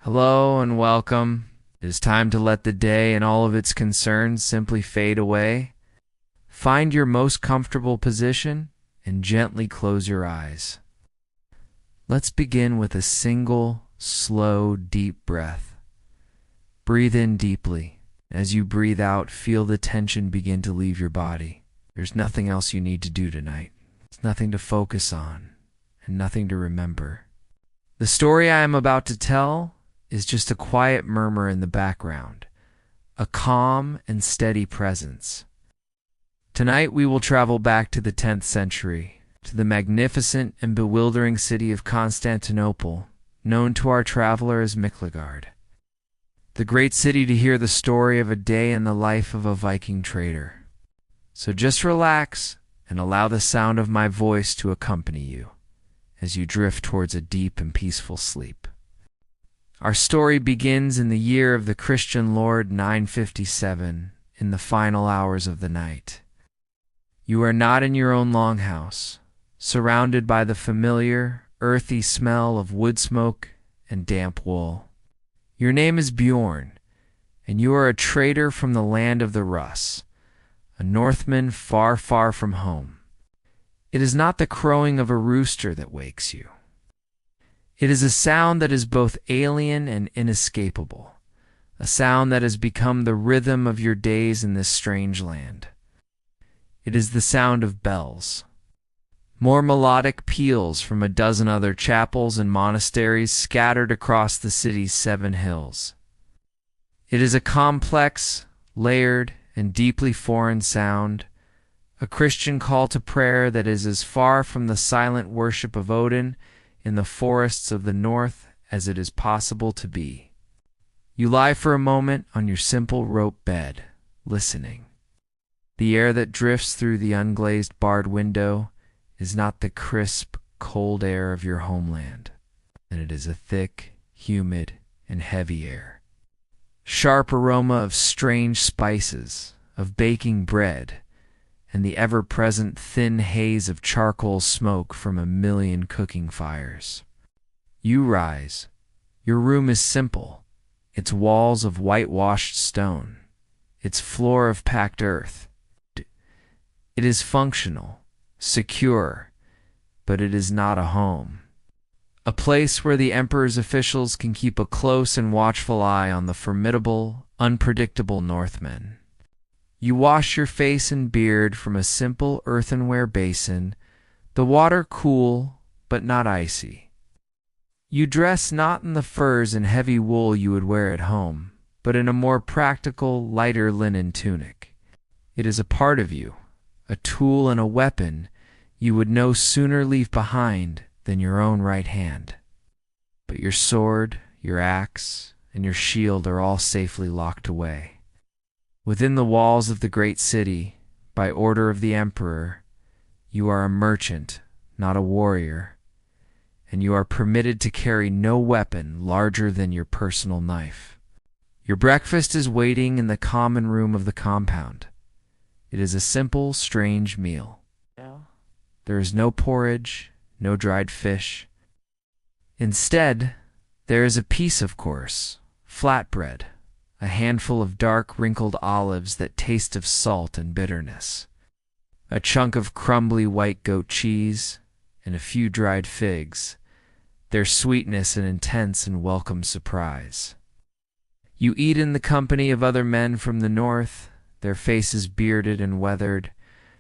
Hello and welcome. It is time to let the day and all of its concerns simply fade away. Find your most comfortable position and gently close your eyes. Let's begin with a single, slow, deep breath. Breathe in deeply. As you breathe out, feel the tension begin to leave your body. There's nothing else you need to do tonight. It's nothing to focus on and nothing to remember. The story I am about to tell is just a quiet murmur in the background, a calm and steady presence. Tonight we will travel back to the 10th century, to the magnificent and bewildering city of Constantinople, known to our traveler as Miklagard. The great city to hear the story of a day in the life of a Viking trader. So just relax and allow the sound of my voice to accompany you as you drift towards a deep and peaceful sleep. Our story begins in the year of the Christian Lord 957, in the final hours of the night. You are not in your own longhouse, surrounded by the familiar, earthy smell of wood smoke and damp wool. Your name is Bjorn, and you are a trader from the land of the Russ, a Northman far, far from home. It is not the crowing of a rooster that wakes you. It is a sound that is both alien and inescapable, a sound that has become the rhythm of your days in this strange land. It is the sound of bells. More melodic peals from a dozen other chapels and monasteries scattered across the city's 7 hills. It is a complex, layered, and deeply foreign sound, a Christian call to prayer that is as far from the silent worship of Odin in the forests of the north as it is possible to be. You lie for a moment on your simple rope bed, listening. The air that drifts through the unglazed barred window is not the crisp, cold air of your homeland, and it is a thick, humid, and heavy air. Sharp aroma of strange spices, of baking bread, and the ever-present thin haze of charcoal smoke from a million cooking fires. You rise. Your room is simple, its walls of whitewashed stone, its floor of packed earth. It is functional, secure, but it is not a home. A place where the emperor's officials can keep a close and watchful eye on the formidable, unpredictable Northmen. You wash your face and beard from a simple earthenware basin, the water cool but not icy. You dress not in the furs and heavy wool you would wear at home, but in a more practical, lighter linen tunic. It is a part of you, a tool and a weapon you would no sooner leave behind than your own right hand. But your sword, your axe, and your shield are all safely locked away. Within the walls of the great city, by order of the emperor, you are a merchant, not a warrior, and you are permitted to carry no weapon larger than your personal knife. Your breakfast is waiting in the common room of the compound. It is a simple, strange meal. There is no porridge, no dried fish. Instead, there is a piece of coarse, flatbread, a handful of dark, wrinkled olives that taste of salt and bitterness, a chunk of crumbly white goat cheese, and a few dried figs, their sweetness an intense and welcome surprise. You eat in the company of other men from the north, their faces bearded and weathered,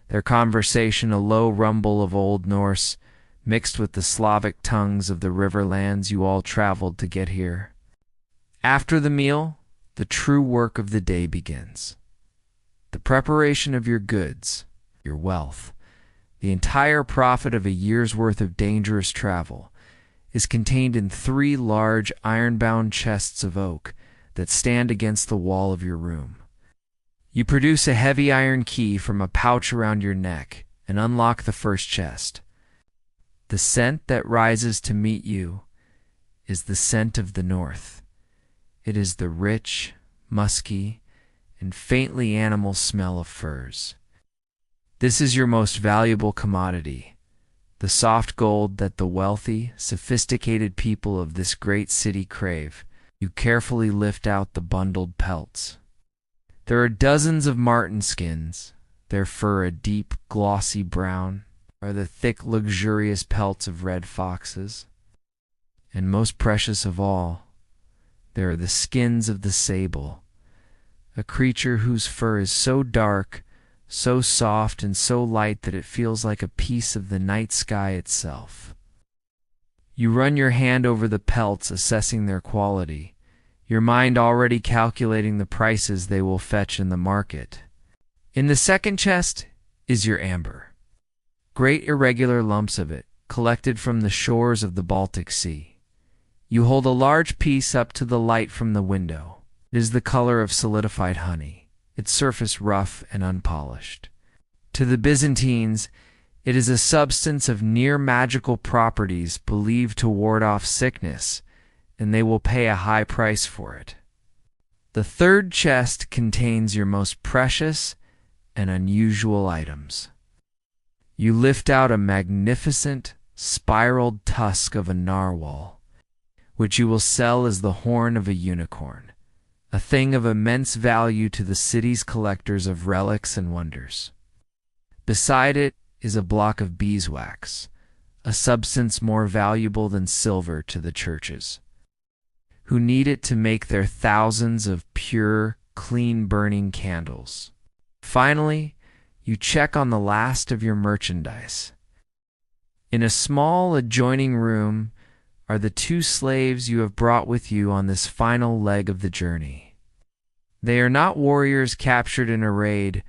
their conversation a low rumble of Old Norse, mixed with the Slavic tongues of the riverlands you all traveled to get here. After the meal, the true work of the day begins. The preparation of your goods, your wealth, the entire profit of a year's worth of dangerous travel, is contained in 3 large iron-bound chests of oak that stand against the wall of your room. You produce a heavy iron key from a pouch around your neck and unlock the first chest. The scent that rises to meet you is the scent of the north. It is the rich, musky, and faintly animal smell of furs. This is your most valuable commodity, the soft gold that the wealthy, sophisticated people of this great city crave, You carefully lift out the bundled pelts. There are dozens of marten skins, their fur a deep, glossy brown, or the thick, luxurious pelts of red foxes. And most precious of all, there are the skins of the sable, a creature whose fur is so dark, so soft, and so light that it feels like a piece of the night sky itself. You run your hand over the pelts, assessing their quality, your mind already calculating the prices they will fetch in the market. In the second chest is your amber, great irregular lumps of it, collected from the shores of the Baltic Sea. You hold a large piece up to the light from the window. It is the color of solidified honey, its surface rough and unpolished. To the Byzantines, it is a substance of near magical properties believed to ward off sickness, and they will pay a high price for it. The third chest contains your most precious and unusual items. You lift out a magnificent, spiraled tusk of a narwhal, which you will sell as the horn of a unicorn, a thing of immense value to the city's collectors of relics and wonders. Beside it is a block of beeswax, a substance more valuable than silver to the churches, who need it to make their thousands of pure, clean-burning candles. Finally, you check on the last of your merchandise. In a small adjoining room are the 2 slaves you have brought with you on this final leg of the journey. They are not warriors captured in a raid,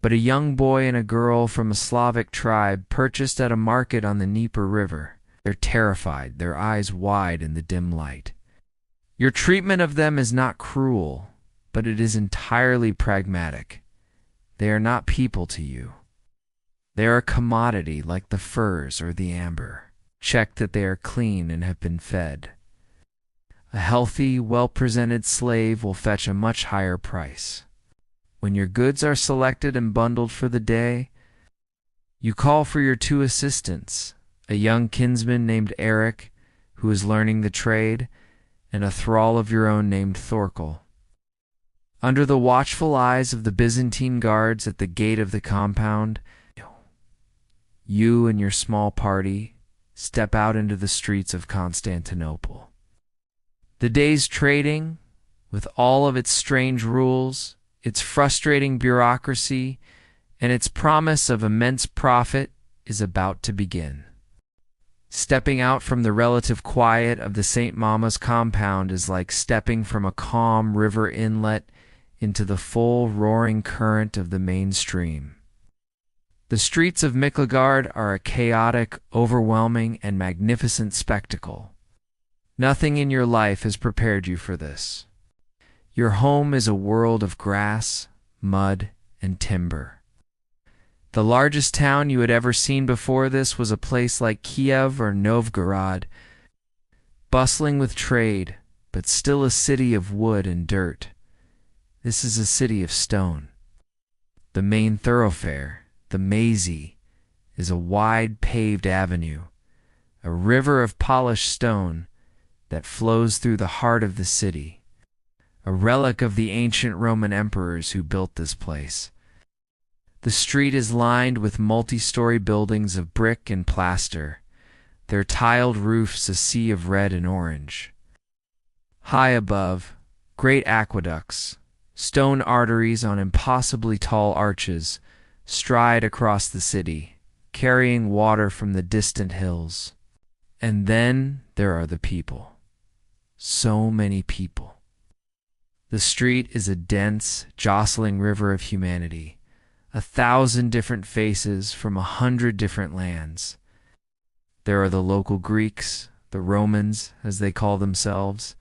but a young boy and a girl from a Slavic tribe purchased at a market on the Dnieper River. They're terrified, their eyes wide in the dim light. Your treatment of them is not cruel, but it is entirely pragmatic. They are not people to you. They are a commodity like the furs or the amber. Check that they are clean and have been fed. A healthy, well-presented slave will fetch a much higher price. When your goods are selected and bundled for the day, you call for your 2 assistants, a young kinsman named Eric, who is learning the trade, and a thrall of your own named Thorkel. Under the watchful eyes of the Byzantine guards at the gate of the compound, you and your small party step out into the streets of Constantinople. The day's trading, with all of its strange rules, its frustrating bureaucracy, and its promise of immense profit, is about to begin. Stepping out from the relative quiet of the St. Mama's compound is like stepping from a calm river inlet into the full roaring current of the main stream. The streets of Miklagard are a chaotic, overwhelming, and magnificent spectacle. Nothing in your life has prepared you for this. Your home is a world of grass, mud, and timber. The largest town you had ever seen before this was a place like Kiev or Novgorod, bustling with trade, but still a city of wood and dirt. This is a city of stone. The main thoroughfare, the Maisie, is a wide paved avenue, a river of polished stone that flows through the heart of the city, a relic of the ancient Roman emperors who built this place. The street is lined with multi-story buildings of brick and plaster, their tiled roofs a sea of red and orange. High above, great aqueducts, stone arteries on impossibly tall arches, stride across the city, carrying water from the distant hills. And then there are the people. So many people. The street is a dense, jostling river of humanity, 1,000 different faces from 100 different lands. There are the local Greeks, the Romans, as they call themselves,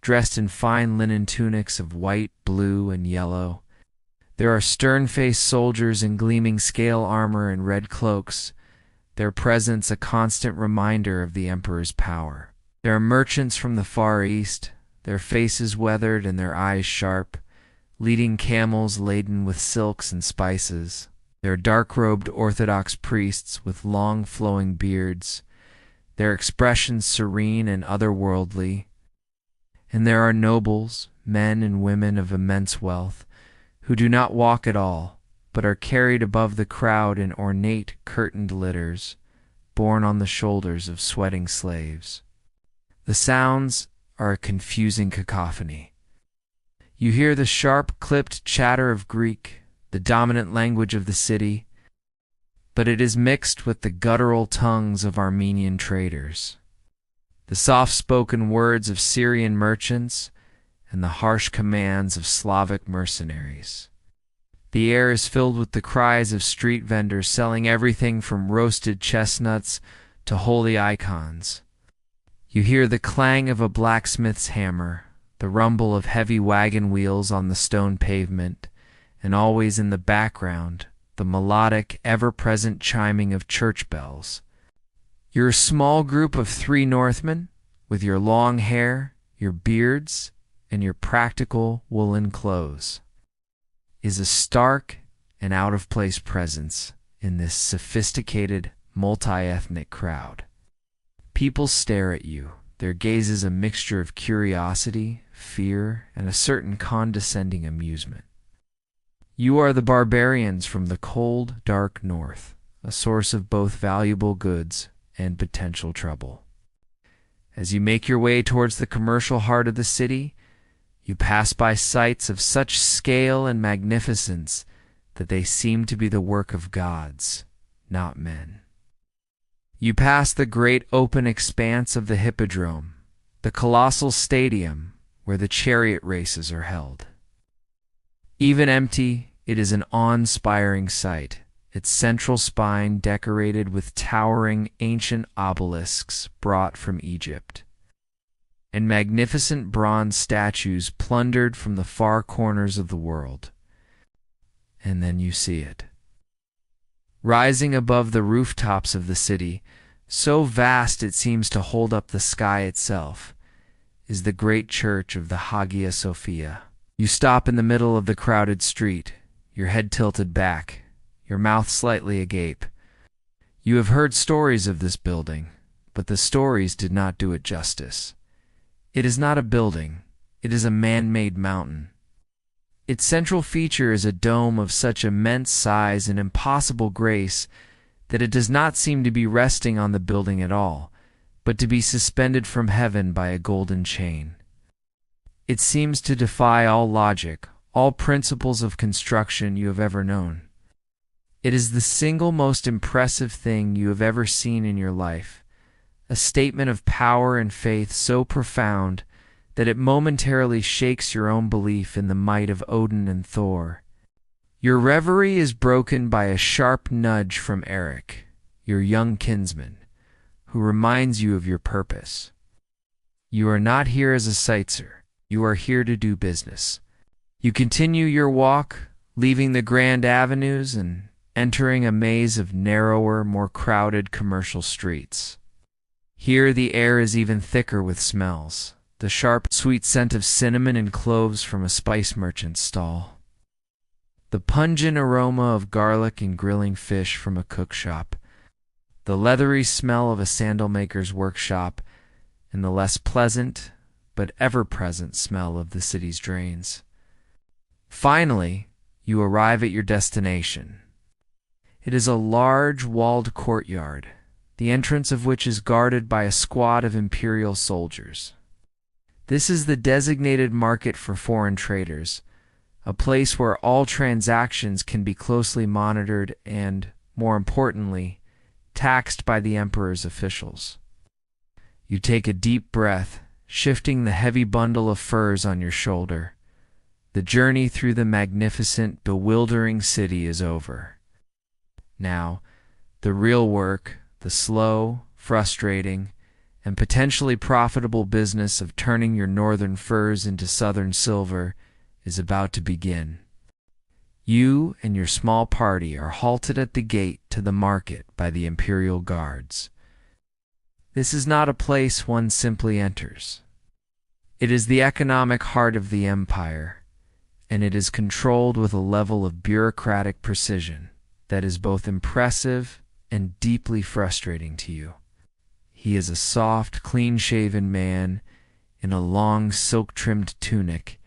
dressed in fine linen tunics of white, blue, and yellow. There are stern-faced soldiers in gleaming scale armor and red cloaks, their presence a constant reminder of the emperor's power. There are merchants from the Far East, their faces weathered and their eyes sharp, leading camels laden with silks and spices. There are dark-robed Orthodox priests with long flowing beards, their expressions serene and otherworldly. And there are nobles, men and women of immense wealth, who do not walk at all, but are carried above the crowd in ornate curtained litters, borne on the shoulders of sweating slaves. The sounds are a confusing cacophony. You hear the sharp-clipped chatter of Greek, the dominant language of the city, but it is mixed with the guttural tongues of Armenian traders, the soft-spoken words of Syrian merchants, and the harsh commands of Slavic mercenaries. The air is filled with the cries of street vendors selling everything from roasted chestnuts to holy icons. You hear the clang of a blacksmith's hammer, the rumble of heavy wagon wheels on the stone pavement, and always in the background, the melodic, ever-present chiming of church bells. You're a small group of 3 Northmen, with your long hair, your beards, and your practical woolen clothes, is a stark and out-of-place presence in this sophisticated, multi-ethnic crowd. People stare at you, their gaze is a mixture of curiosity, fear, and a certain condescending amusement. You are the barbarians from the cold, dark north, a source of both valuable goods and potential trouble. As you make your way towards the commercial heart of the city, you pass by sights of such scale and magnificence that they seem to be the work of gods, not men. You pass the great open expanse of the hippodrome, the colossal stadium where the chariot races are held. Even empty, it is an awe-inspiring sight, its central spine decorated with towering ancient obelisks brought from Egypt, and magnificent bronze statues plundered from the far corners of the world. And then you see it. Rising above the rooftops of the city, so vast it seems to hold up the sky itself, is the great church of the Hagia Sophia. You stop in the middle of the crowded street, your head tilted back, your mouth slightly agape. You have heard stories of this building, but the stories did not do it justice. It is not a building, it is a man-made mountain. Its central feature is a dome of such immense size and impossible grace that it does not seem to be resting on the building at all, but to be suspended from heaven by a golden chain. It seems to defy all logic, all principles of construction you have ever known. It is the single most impressive thing you have ever seen in your life, a statement of power and faith so profound that it momentarily shakes your own belief in the might of Odin and Thor. Your reverie is broken by a sharp nudge from Eric, your young kinsman, who reminds you of your purpose. You are not here as a sightseer, you are here to do business. You continue your walk, leaving the grand avenues and entering a maze of narrower, more crowded commercial streets. Here the air is even thicker with smells, the sharp, sweet scent of cinnamon and cloves from a spice merchant's stall, the pungent aroma of garlic and grilling fish from a cook shop, the leathery smell of a sandal maker's workshop, and the less pleasant but ever-present smell of the city's drains. Finally, you arrive at your destination. It is a large, walled courtyard, the entrance of which is guarded by a squad of imperial soldiers. This is the designated market for foreign traders, a place where all transactions can be closely monitored and, more importantly, taxed by the emperor's officials. You take a deep breath, shifting the heavy bundle of furs on your shoulder. The journey through the magnificent, bewildering city is over. Now, the real work, the slow, frustrating, and potentially profitable business of turning your northern furs into southern silver is about to begin. You and your small party are halted at the gate to the market by the imperial guards. This is not a place one simply enters. It is the economic heart of the empire, and it is controlled with a level of bureaucratic precision that is both impressive and deeply frustrating to you. He is a soft, clean-shaven man in a long silk-trimmed tunic,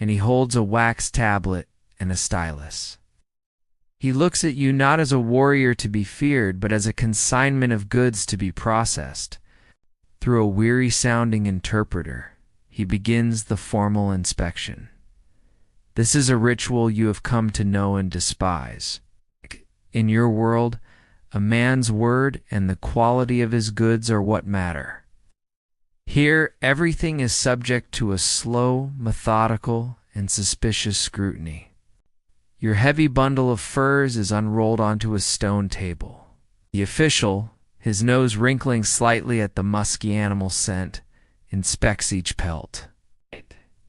and he holds a wax tablet and a stylus. He looks at you not as a warrior to be feared, but as a consignment of goods to be processed. Through a weary-sounding interpreter, he begins the formal inspection. This is a ritual you have come to know and despise. In your world, a man's word and the quality of his goods are what matter. Here, everything is subject to a slow, methodical, and suspicious scrutiny. Your heavy bundle of furs is unrolled onto a stone table. The official, his nose wrinkling slightly at the musky animal scent, inspects each pelt.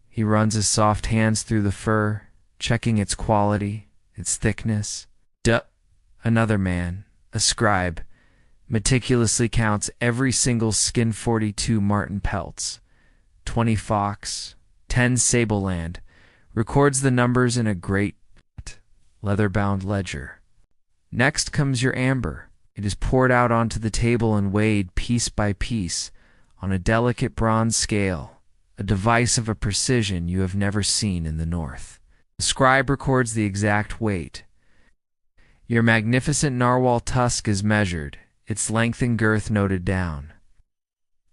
He runs his soft hands through the fur, checking its quality, its thickness. Another man, a scribe, meticulously counts every single skin 42 marten pelts, 20 fox, 10 sable-land, records the numbers in a great leather-bound ledger. Next comes your amber. It is poured out onto the table and weighed piece by piece on a delicate bronze scale, a device of a precision you have never seen in the north. The scribe records the exact weight. Your magnificent narwhal tusk is measured, its length and girth noted down.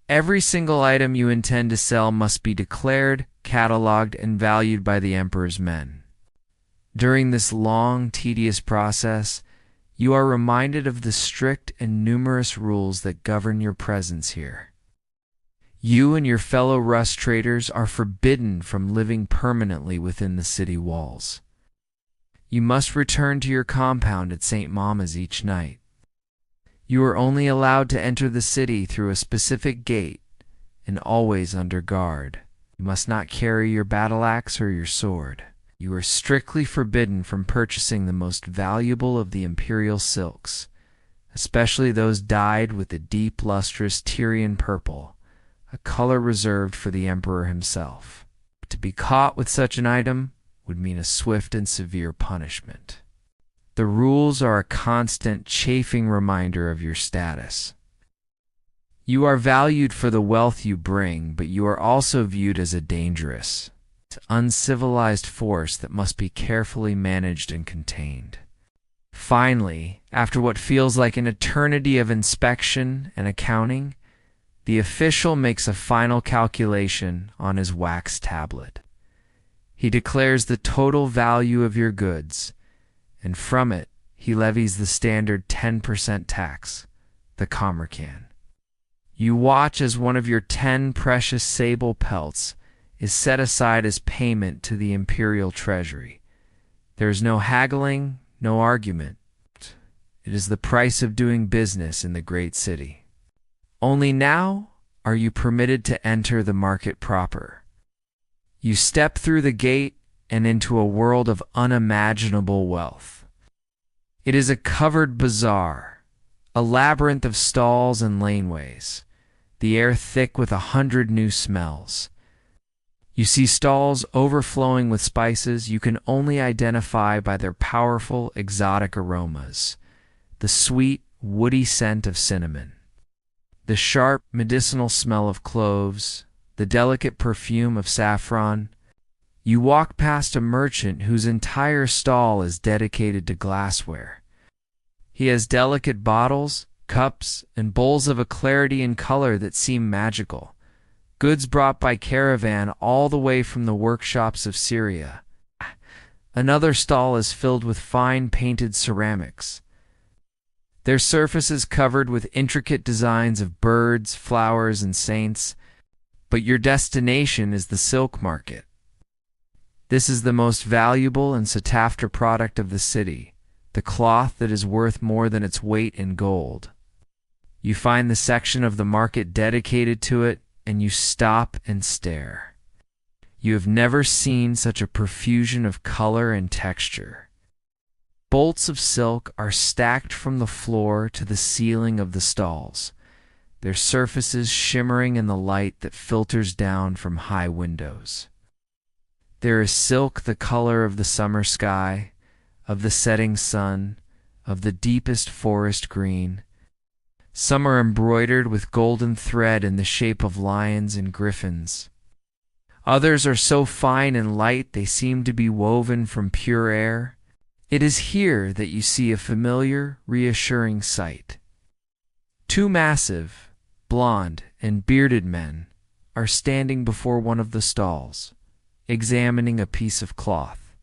Every single item you intend to sell must be declared, catalogued, and valued by the emperor's men. During this long, tedious process, you are reminded of the strict and numerous rules that govern your presence here. You and your fellow rust traders are forbidden from living permanently within the city walls. You must return to your compound at St. Mama's each night. You are only allowed to enter the city through a specific gate and always under guard. You must not carry your battle axe or your sword. You are strictly forbidden from purchasing the most valuable of the imperial silks, especially those dyed with a deep, lustrous Tyrian purple, a color reserved for the emperor himself. To be caught with such an item would mean a swift and severe punishment. The rules are a constant, chafing reminder of your status. You are valued for the wealth you bring, but you are also viewed as a dangerous, uncivilized force that must be carefully managed and contained. Finally, after what feels like an eternity of inspection and accounting, the official makes a final calculation on his wax tablet. He declares the total value of your goods, and from it he levies the standard 10% tax, the commercan. You watch as one of your 10 precious sable pelts is set aside as payment to the imperial treasury. There is no haggling, no argument. It is the price of doing business in the great city. Only now are you permitted to enter the market proper. You step through the gate and into a world of unimaginable wealth. It is a covered bazaar, a labyrinth of stalls and laneways, the air thick with 100 new smells. You see stalls overflowing with spices you can only identify by their powerful, exotic aromas, the sweet, woody scent of cinnamon, the sharp, medicinal smell of cloves, the delicate perfume of saffron. You walk past a merchant whose entire stall is dedicated to glassware. He has delicate bottles, cups, and bowls of a clarity and color that seem magical. Goods brought by caravan all the way from the workshops of Syria. Another stall is filled with fine painted ceramics, their surfaces covered with intricate designs of birds, flowers, and saints. But your destination is the silk market. This is the most valuable and sought-after product of the city, the cloth that is worth more than its weight in gold. You find the section of the market dedicated to it, and you stop and stare. You have never seen such a profusion of color and texture. Bolts of silk are stacked from the floor to the ceiling of the stalls, their surfaces shimmering in the light that filters down from high windows. There is silk the color of the summer sky, of the setting sun, of the deepest forest green. Some are embroidered with golden thread in the shape of lions and griffins. Others are so fine and light they seem to be woven from pure air. It is here that you see a familiar, reassuring sight. Two massive, blond, and bearded men are standing before one of the stalls, examining a piece of cloth.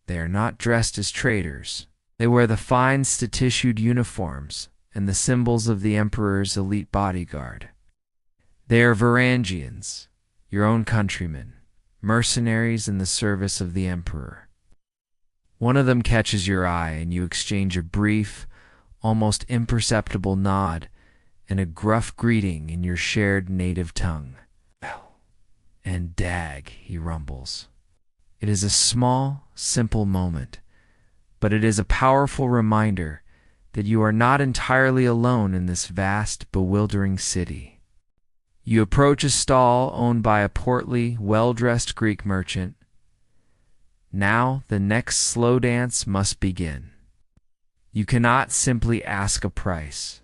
They are not dressed as traders. They wear the fine statue-tissued uniforms and the symbols of the emperor's elite bodyguard. They are Varangians, your own countrymen, mercenaries in the service of the emperor. One of them catches your eye, and you exchange a brief, almost imperceptible nod and a gruff greeting in your shared native tongue. "Well, and dag," he rumbles. It is a small, simple moment, but it is a powerful reminder that you are not entirely alone in this vast, bewildering city. You approach a stall owned by a portly, well-dressed Greek merchant. Now the next slow dance must begin. You cannot simply ask a price.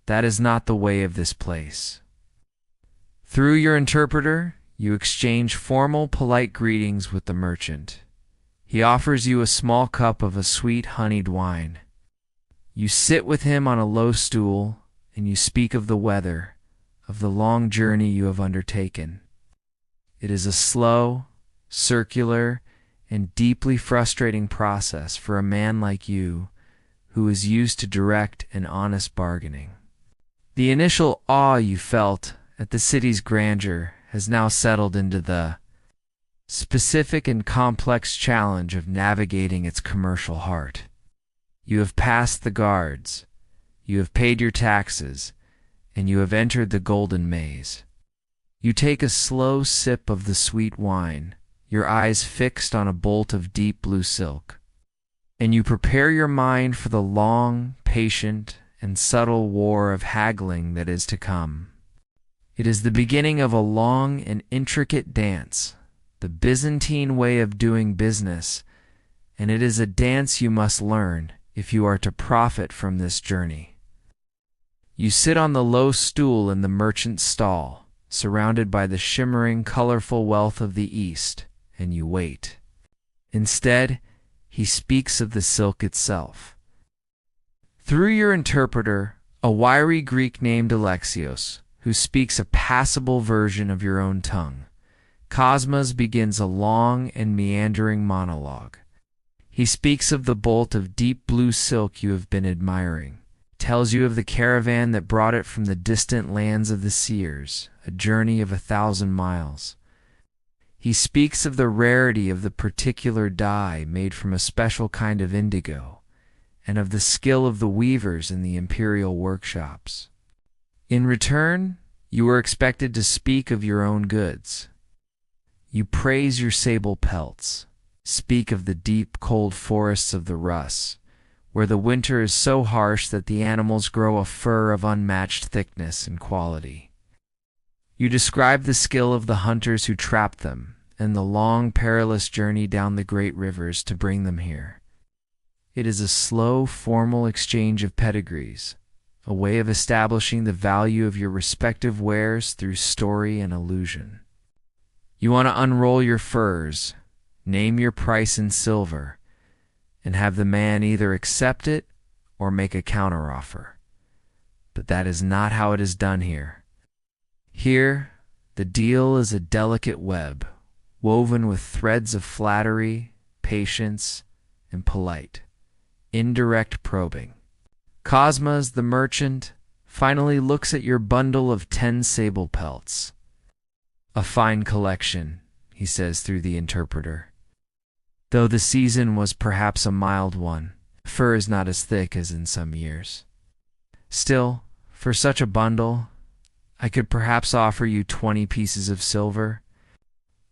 That is not the way of this place. Through your interpreter, you exchange formal, polite greetings with the merchant. He offers you a small cup of a sweet, honeyed wine. You sit with him on a low stool, and you speak of the weather, of the long journey you have undertaken. It is a slow, circular, and deeply frustrating process for a man like you who is used to direct and honest bargaining. The initial awe you felt at the city's grandeur has now settled into the specific and complex challenge of navigating its commercial heart. You have passed the guards, you have paid your taxes, and you have entered the golden maze. You take a slow sip of the sweet wine, your eyes fixed on a bolt of deep blue silk, and you prepare your mind for the long, patient, and subtle war of haggling that is to come. It is the beginning of a long and intricate dance, the Byzantine way of doing business, and it is a dance you must learn if you are to profit from this journey. You sit on the low stool in the merchant's stall, surrounded by the shimmering, colorful wealth of the East, and you wait. Instead, he speaks of the silk itself. Through your interpreter, a wiry Greek named Alexios, who speaks a passable version of your own tongue, Cosmas begins a long and meandering monologue. He speaks of the bolt of deep blue silk you have been admiring, tells you of the caravan that brought it from the distant lands of the seers, a journey of 1,000 miles. He speaks of the rarity of the particular dye made from a special kind of indigo, and of the skill of the weavers in the imperial workshops. In return, you are expected to speak of your own goods. You praise your sable pelts, speak of the deep, cold forests of the Rus, where the winter is so harsh that the animals grow a fur of unmatched thickness and quality. You describe the skill of the hunters who trap them, and the long, perilous journey down the great rivers to bring them here. It is a slow, formal exchange of pedigrees, a way of establishing the value of your respective wares through story and allusion. You want to unroll your furs, name your price in silver, and have the man either accept it or make a counteroffer. But that is not how it is done here. Here, the deal is a delicate web, woven with threads of flattery, patience, and polite, indirect probing. Cosmas, the merchant, finally looks at your bundle of 10 sable pelts. "A fine collection," he says through the interpreter. "Though the season was perhaps a mild one, fur is not as thick as in some years. Still, for such a bundle, I could perhaps offer you 20 pieces of silver."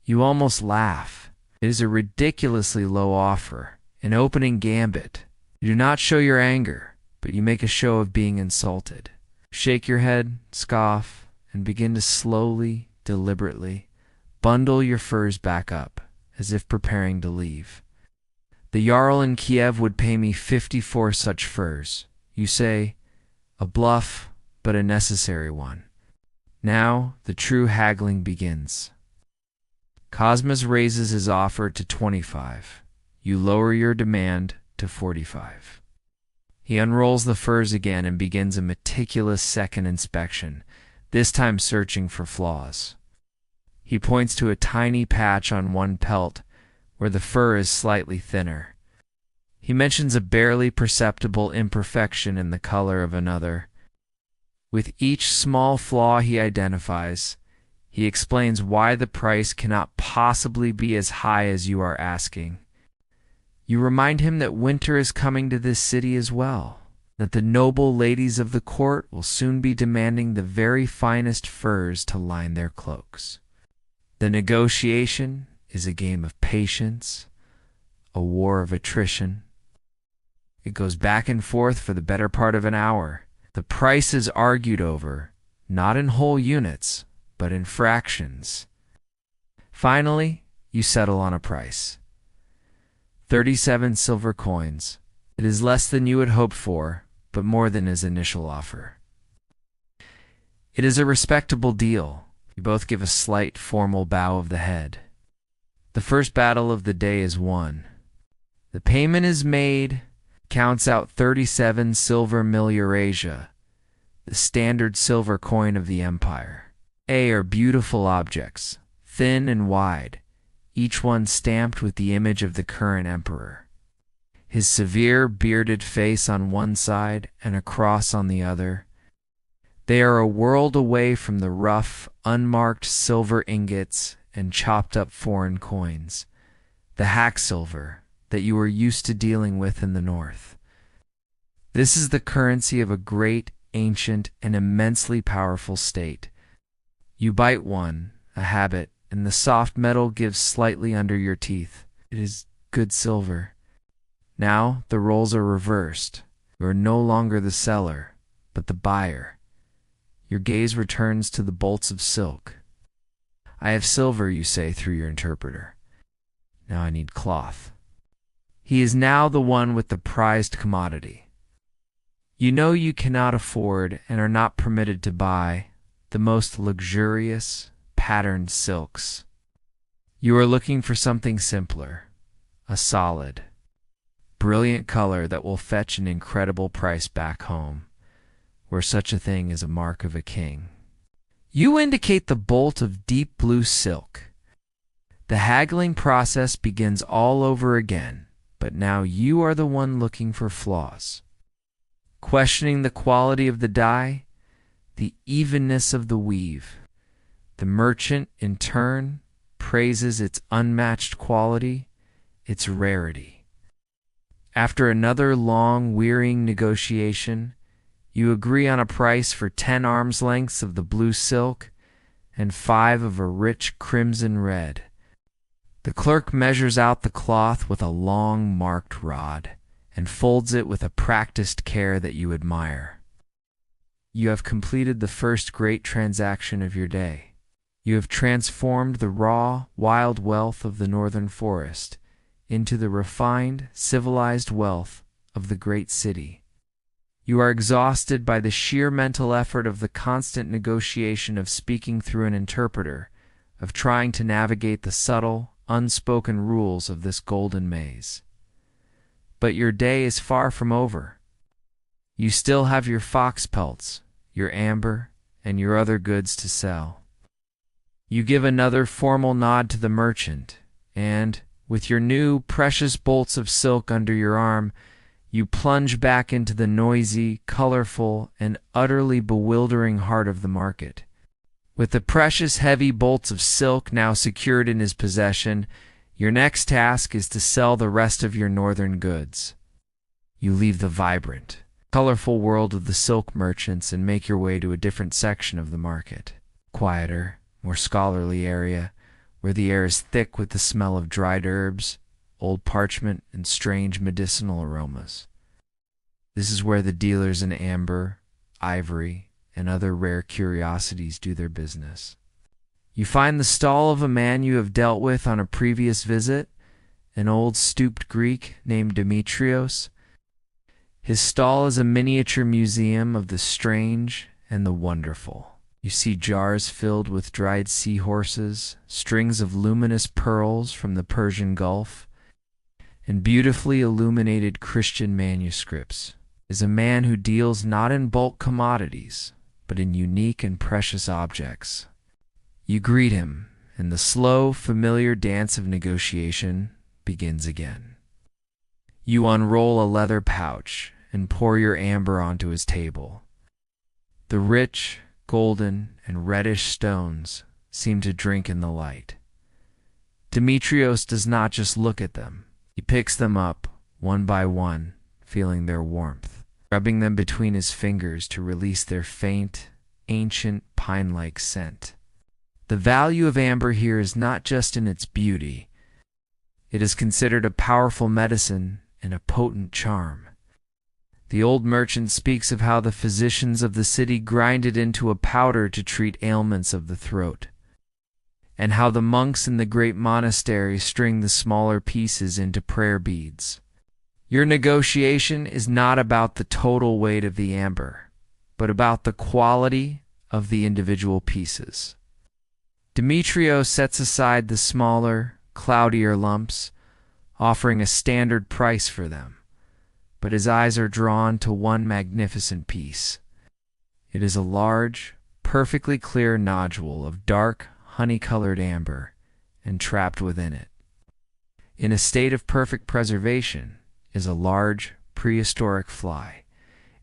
You almost laugh. It is a ridiculously low offer, an opening gambit. You do not show your anger, but you make a show of being insulted. Shake your head, scoff, and begin to slowly, deliberately bundle your furs back up, as if preparing to leave. "The Jarl in Kiev would pay me 54 such furs." You say, A bluff, but a necessary one. Now the true haggling begins. Cosmas raises his offer to 25. You lower your demand to 45. He unrolls the furs again and begins a meticulous second inspection, this time searching for flaws. He points to a tiny patch on one pelt where the fur is slightly thinner. He mentions a barely perceptible imperfection in the color of another. With each small flaw he identifies, he explains why the price cannot possibly be as high as you are asking. You remind him that winter is coming to this city as well, that the noble ladies of the court will soon be demanding the very finest furs to line their cloaks. The negotiation is a game of patience, a war of attrition. It goes back and forth for the better part of an hour. The price is argued over, not in whole units, but in fractions. Finally, you settle on a price. 37 silver coins. It is less than you had hoped for, but more than his initial offer. It is a respectable deal. You both give a slight formal bow of the head. The first battle of the day is won. The payment is made, counts out 37 silver Miklagard, the standard silver coin of the empire. They are beautiful objects, thin and wide, each one stamped with the image of the current emperor. His severe, bearded face on one side and a cross on the other. They are a world away from the rough, unmarked silver ingots and chopped-up foreign coins, the hack silver that you are used to dealing with in the north. This is the currency of a great, ancient, and immensely powerful state. You bite one, a habit, and the soft metal gives slightly under your teeth. It is good silver. Now the roles are reversed. You are no longer the seller, but the buyer. Your gaze returns to the bolts of silk. I have silver, you say through your interpreter. Now I need cloth. He is now the one with the prized commodity. You know you cannot afford and are not permitted to buy the most luxurious, patterned silks. You are looking for something simpler, a solid, brilliant color that will fetch an incredible price back home, where such a thing is a mark of a king. You indicate the bolt of deep blue silk. The haggling process begins all over again, but now you are the one looking for flaws. Questioning the quality of the dye, the evenness of the weave. The merchant, in turn, praises its unmatched quality, its rarity. After another long, wearying negotiation, you agree on a price for 10 arms lengths of the blue silk and 5 of a rich crimson red. The clerk measures out the cloth with a long, marked rod and folds it with a practiced care that you admire. You have completed the first great transaction of your day. You have transformed the raw, wild wealth of the northern forest into the refined, civilized wealth of the great city. You are exhausted by the sheer mental effort of the constant negotiation of speaking through an interpreter, of trying to navigate the subtle, unspoken rules of this golden maze. But your day is far from over. You still have your fox pelts, your amber, and your other goods to sell. You give another formal nod to the merchant, and, with your new precious bolts of silk under your arm, you plunge back into the noisy, colorful, and utterly bewildering heart of the market. With the precious heavy bolts of silk now secured in his possession, your next task is to sell the rest of your northern goods. You leave the vibrant, colorful world of the silk merchants and make your way to a different section of the market. Quieter, more scholarly area, where the air is thick with the smell of dried herbs, old parchment, and strange medicinal aromas. This is where the dealers in amber, ivory, and other rare curiosities do their business. You find the stall of a man you have dealt with on a previous visit, an old stooped Greek named Demetrios. His stall is a miniature museum of the strange and the wonderful. You see jars filled with dried seahorses, strings of luminous pearls from the Persian Gulf, and beautifully illuminated Christian manuscripts. Is a man who deals not in bulk commodities, but in unique and precious objects. You greet him, and the slow, familiar dance of negotiation begins again. You unroll a leather pouch and pour your amber onto his table. The rich, golden, and reddish stones seem to drink in the light. Demetrios does not just look at them. He picks them up, one by one, feeling their warmth, rubbing them between his fingers to release their faint, ancient, pine-like scent. The value of amber here is not just in its beauty. It is considered a powerful medicine and a potent charm. The old merchant speaks of how the physicians of the city grind it into a powder to treat ailments of the throat, and how the monks in the great monastery string the smaller pieces into prayer beads. Your negotiation is not about the total weight of the amber, but about the quality of the individual pieces. Demetrios sets aside the smaller, cloudier lumps, offering a standard price for them, but his eyes are drawn to one magnificent piece. It is a large, perfectly clear nodule of dark, honey-colored amber, entrapped within it. In a state of perfect preservation is a large, prehistoric fly,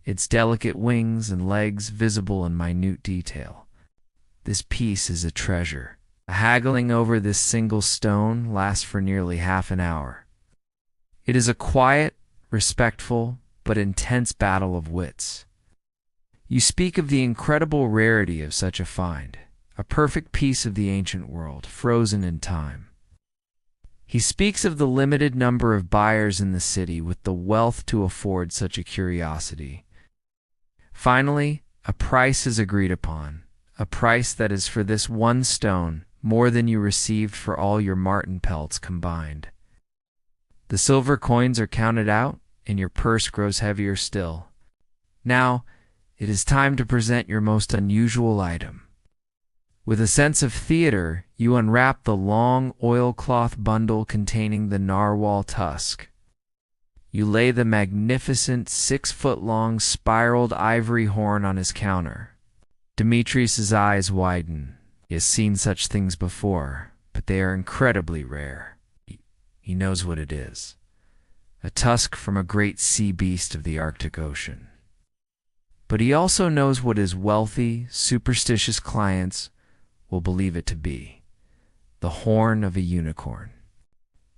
its delicate wings and legs visible in minute detail. This piece is a treasure. Haggling over this single stone lasts for nearly half an hour. It is a quiet, respectful, but intense battle of wits. You speak of the incredible rarity of such a find, a perfect piece of the ancient world, frozen in time. He speaks of the limited number of buyers in the city with the wealth to afford such a curiosity. Finally, a price is agreed upon, a price that is for this one stone more than you received for all your marten pelts combined. The silver coins are counted out, and your purse grows heavier still. Now, it is time to present your most unusual item. With a sense of theater, you unwrap the long oilcloth bundle containing the narwhal tusk. You lay the magnificent 6-foot-long spiraled ivory horn on his counter. Demetrius's eyes widen. He has seen such things before, but they are incredibly rare. He knows what it is. A tusk from a great sea beast of the Arctic Ocean. But he also knows what his wealthy, superstitious clients will believe it to be: the horn of a unicorn.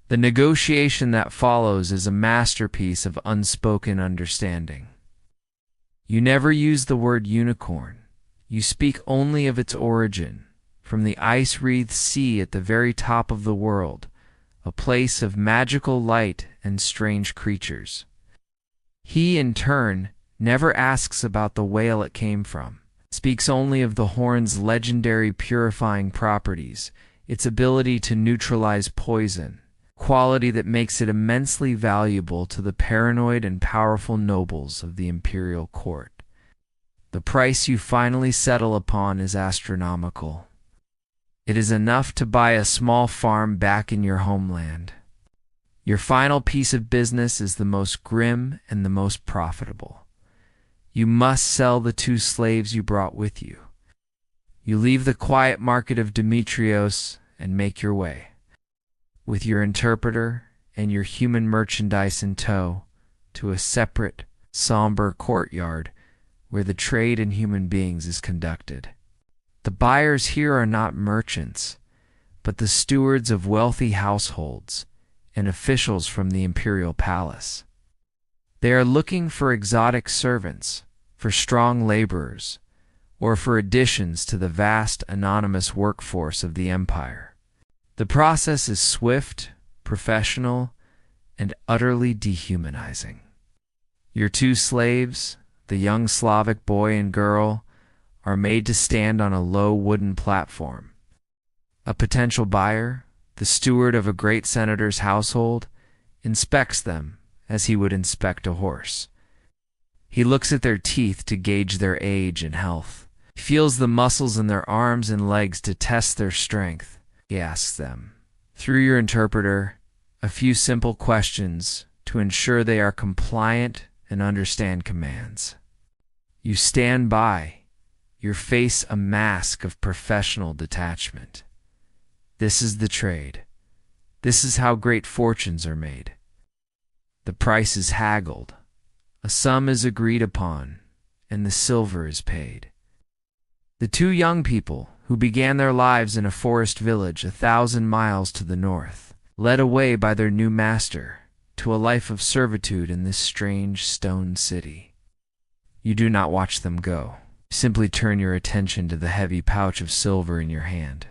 The negotiation that follows is a masterpiece of unspoken understanding. You never use the word unicorn. You speak only of its origin, from the ice-wreathed sea at the very top of the world, a place of magical light and strange creatures. He, in turn, never asks about the whale it came from, speaks only of the horn's legendary purifying properties, its ability to neutralize poison, quality that makes it immensely valuable to the paranoid and powerful nobles of the imperial court. The price you finally settle upon is astronomical. It is enough to buy a small farm back in your homeland. Your final piece of business is the most grim and the most profitable. You must sell the 2 slaves you brought with you. You leave the quiet market of Demetrios and make your way, with your interpreter and your human merchandise in tow, to a separate, somber courtyard where the trade in human beings is conducted. The buyers here are not merchants, but the stewards of wealthy households and officials from the imperial palace. They are looking for exotic servants, for strong laborers, or for additions to the vast anonymous workforce of the empire. The process is swift, professional, and utterly dehumanizing. Your 2 slaves, the young Slavic boy and girl, are made to stand on a low wooden platform. A potential buyer, the steward of a great senator's household, inspects them as he would inspect a horse. He looks at their teeth to gauge their age and health. He feels the muscles in their arms and legs to test their strength. He asks them, through your interpreter, a few simple questions to ensure they are compliant and understand commands. You stand by, your face a mask of professional detachment. This is the trade. This is how great fortunes are made. The price is haggled. A sum is agreed upon, and the silver is paid. The two young people, who began their lives in a forest village 1,000 miles to the north, led away by their new master to a life of servitude in this strange stone city. You do not watch them go. Simply turn your attention to the heavy pouch of silver in your hand.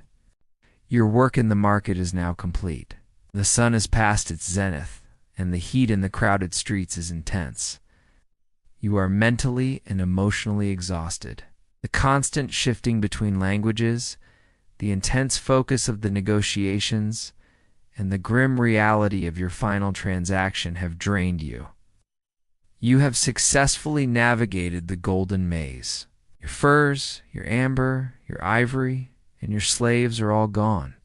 Your work in the market is now complete. The sun has passed its zenith, and the heat in the crowded streets is intense. You are mentally and emotionally exhausted. The constant shifting between languages, the intense focus of the negotiations, and the grim reality of your final transaction have drained you. You have successfully navigated the golden maze. Your furs, your amber, your ivory, and your slaves are all gone.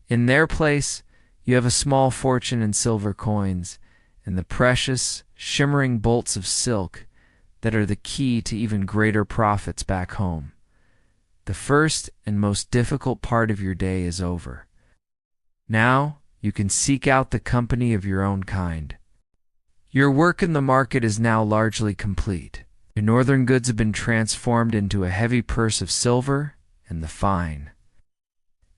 In their place, you have a small fortune in silver coins and the precious, shimmering bolts of silk that are the key to even greater profits back home. The first and most difficult part of your day is over. Now you can seek out the company of your own kind. Your work in the market is now largely complete. Your northern goods have been transformed into a heavy purse of silver and the fine,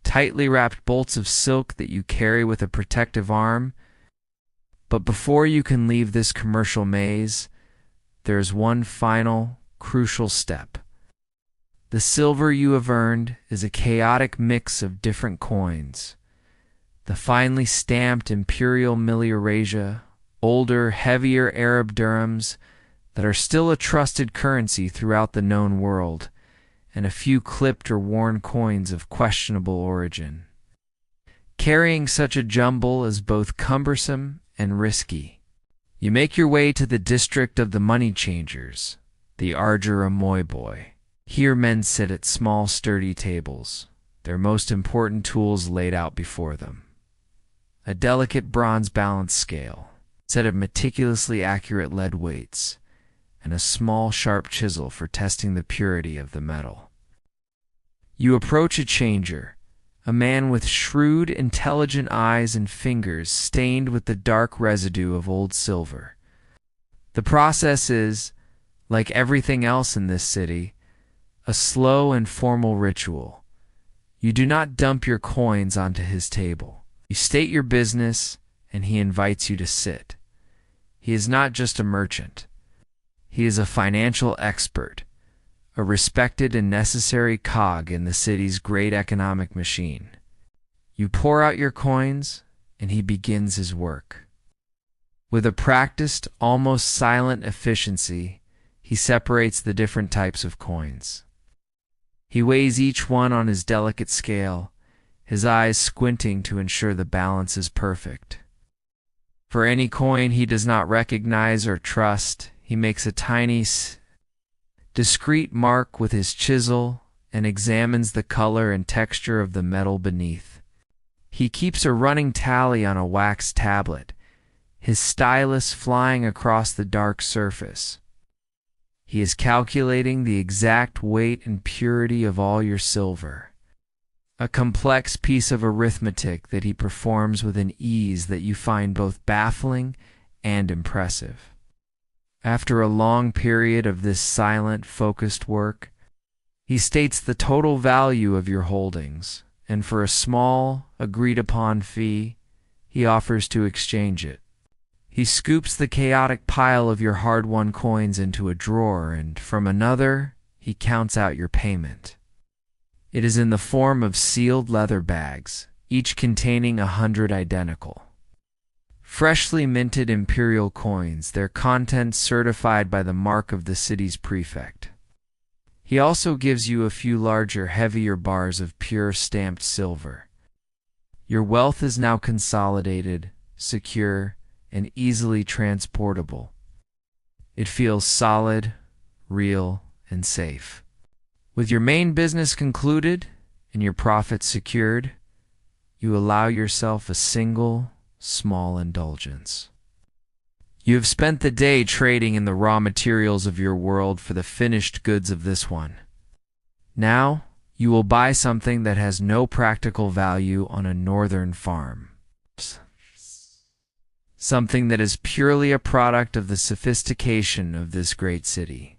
tightly wrapped bolts of silk that you carry with a protective arm. But before you can leave this commercial maze, there is one final, crucial step. The silver you have earned is a chaotic mix of different coins. The finely stamped imperial Miklagard, older, heavier Arab dirhams that are still a trusted currency throughout the known world, and a few clipped or worn coins of questionable origin. Carrying such a jumble is both cumbersome and risky. You make your way to the district of the money changers, the Arger Amoy boy. Here men sit at small, sturdy tables, their most important tools laid out before them. A delicate bronze balance scale, set of meticulously accurate lead weights, and a small, sharp chisel for testing the purity of the metal. You approach a changer, a man with shrewd, intelligent eyes and fingers stained with the dark residue of old silver. The process is, like everything else in this city, a slow and formal ritual. You do not dump your coins onto his table. You state your business, and he invites you to sit. He is not just a merchant. He is a financial expert, a respected and necessary cog in the city's great economic machine. You pour out your coins, and he begins his work. With a practiced, almost silent efficiency, he separates the different types of coins. He weighs each one on his delicate scale, his eyes squinting to ensure the balance is perfect. For any coin he does not recognize or trust, he makes a tiny, discreet mark with his chisel and examines the color and texture of the metal beneath. He keeps a running tally on a wax tablet, his stylus flying across the dark surface. He is calculating the exact weight and purity of all your silver, a complex piece of arithmetic that he performs with an ease that you find both baffling and impressive. After a long period of this silent, focused work, he states the total value of your holdings, and for a small, agreed-upon fee, he offers to exchange it. He scoops the chaotic pile of your hard-won coins into a drawer, and from another, he counts out your payment. It is in the form of sealed leather bags, each containing 100 identical, freshly minted imperial coins, their contents certified by the mark of the city's prefect. He also gives you a few larger, heavier bars of pure stamped silver. Your wealth is now consolidated, secure, and easily transportable. It feels solid, real, and safe. With your main business concluded and your profits secured, you allow yourself a single, small indulgence. You have spent the day trading in the raw materials of your world for the finished goods of this one. Now, you will buy something that has no practical value on a northern farm. Something that is purely a product of the sophistication of this great city.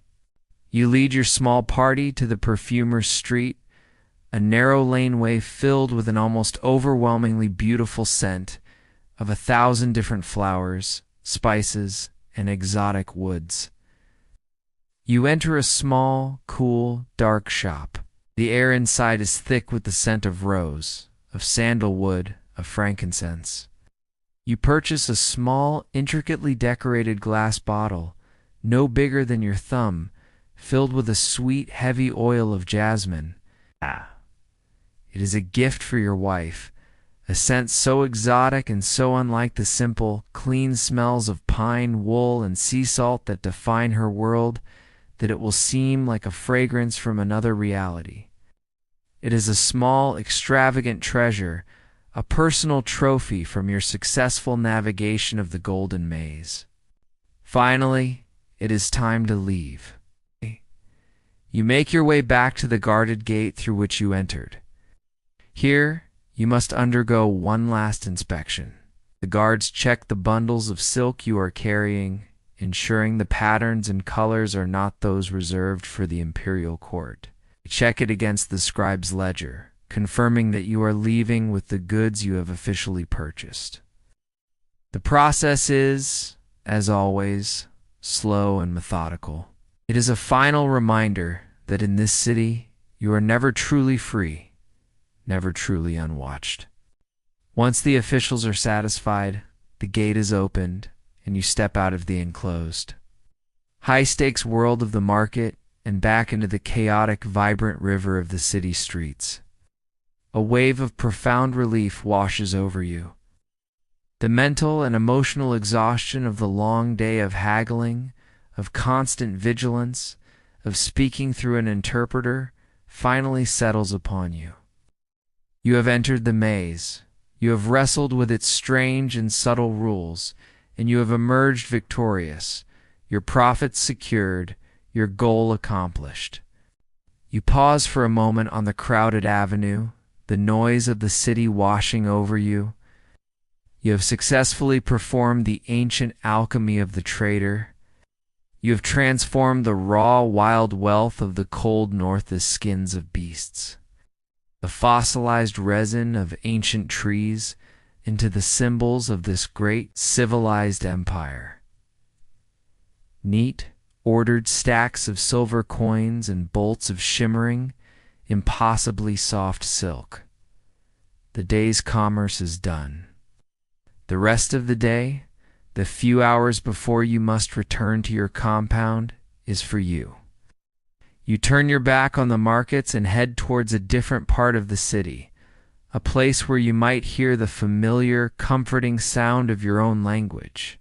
You lead your small party to the perfumer's street, a narrow laneway filled with an almost overwhelmingly beautiful scent of 1,000 different flowers, spices, and exotic woods. You enter a small, cool, dark shop. The air inside is thick with the scent of rose, of sandalwood, of frankincense. You purchase a small, intricately decorated glass bottle, no bigger than your thumb, filled with a sweet, heavy oil of jasmine. It is a gift for your wife, a scent so exotic and so unlike the simple, clean smells of pine, wool, and sea salt that define her world, that it will seem like a fragrance from another reality. It is a small, extravagant treasure, a personal trophy from your successful navigation of the Golden Maze. Finally, it is time to leave. You make your way back to the guarded gate through which you entered. Here, you must undergo one last inspection. The guards check the bundles of silk you are carrying, ensuring the patterns and colors are not those reserved for the imperial court. They check it against the scribe's ledger, confirming that you are leaving with the goods you have officially purchased. The process is, as always, slow and methodical. It is a final reminder that in this city you are never truly free, never truly unwatched. Once the officials are satisfied, the gate is opened, and you step out of the enclosed, high-stakes world of the market and back into the chaotic, vibrant river of the city streets. A wave of profound relief washes over you. The mental and emotional exhaustion of the long day of haggling, of constant vigilance, of speaking through an interpreter, finally settles upon you. You have entered the maze. You have wrestled with its strange and subtle rules, and you have emerged victorious, your profits secured, your goal accomplished. You pause for a moment on the crowded avenue, the noise of the city washing over you. You have successfully performed the ancient alchemy of the trader. You have transformed the raw, wild wealth of the cold north as skins of beasts, the fossilized resin of ancient trees, into the symbols of this great civilized empire. Neat, ordered stacks of silver coins and bolts of shimmering, impossibly soft silk. The day's commerce is done. The rest of the day, the few hours before you must return to your compound, is for you. You turn your back on the markets and head towards a different part of the city, a place where you might hear the familiar, comforting sound of your own language.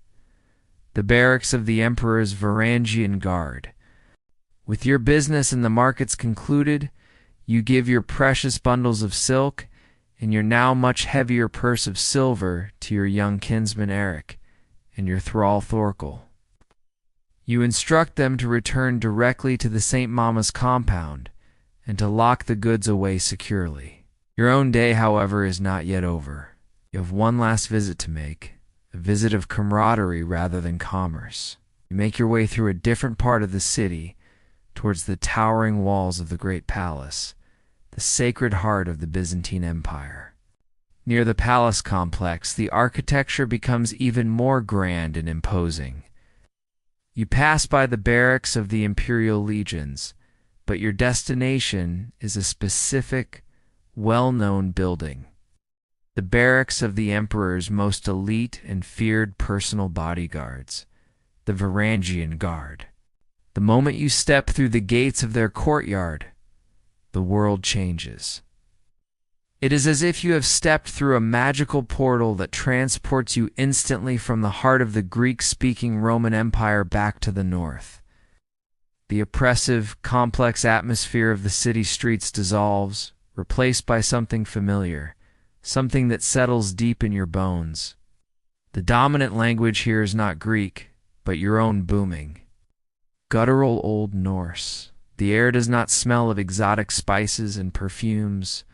The barracks of the Emperor's Varangian Guard. With your business and the markets concluded, you give your precious bundles of silk and your now much heavier purse of silver to your young kinsman Eric and your thrall Thorkel. You instruct them to return directly to the St. Mama's compound and to lock the goods away securely. Your own day, however, is not yet over. You have one last visit to make, a visit of camaraderie rather than commerce. You make your way through a different part of the city towards the towering walls of the great palace, the sacred heart of the Byzantine Empire. Near the palace complex, the architecture becomes even more grand and imposing. You pass by the barracks of the imperial legions, but your destination is a specific, well-known building. The barracks of the emperor's most elite and feared personal bodyguards, the Varangian Guard. The moment you step through the gates of their courtyard, the world changes. It is as if you have stepped through a magical portal that transports you instantly from the heart of the Greek-speaking Roman Empire back to the north. The oppressive, complex atmosphere of the city streets dissolves, replaced by something familiar, something that settles deep in your bones. The dominant language here is not Greek, but your own booming, guttural Old Norse. The air does not smell of exotic spices and perfumes,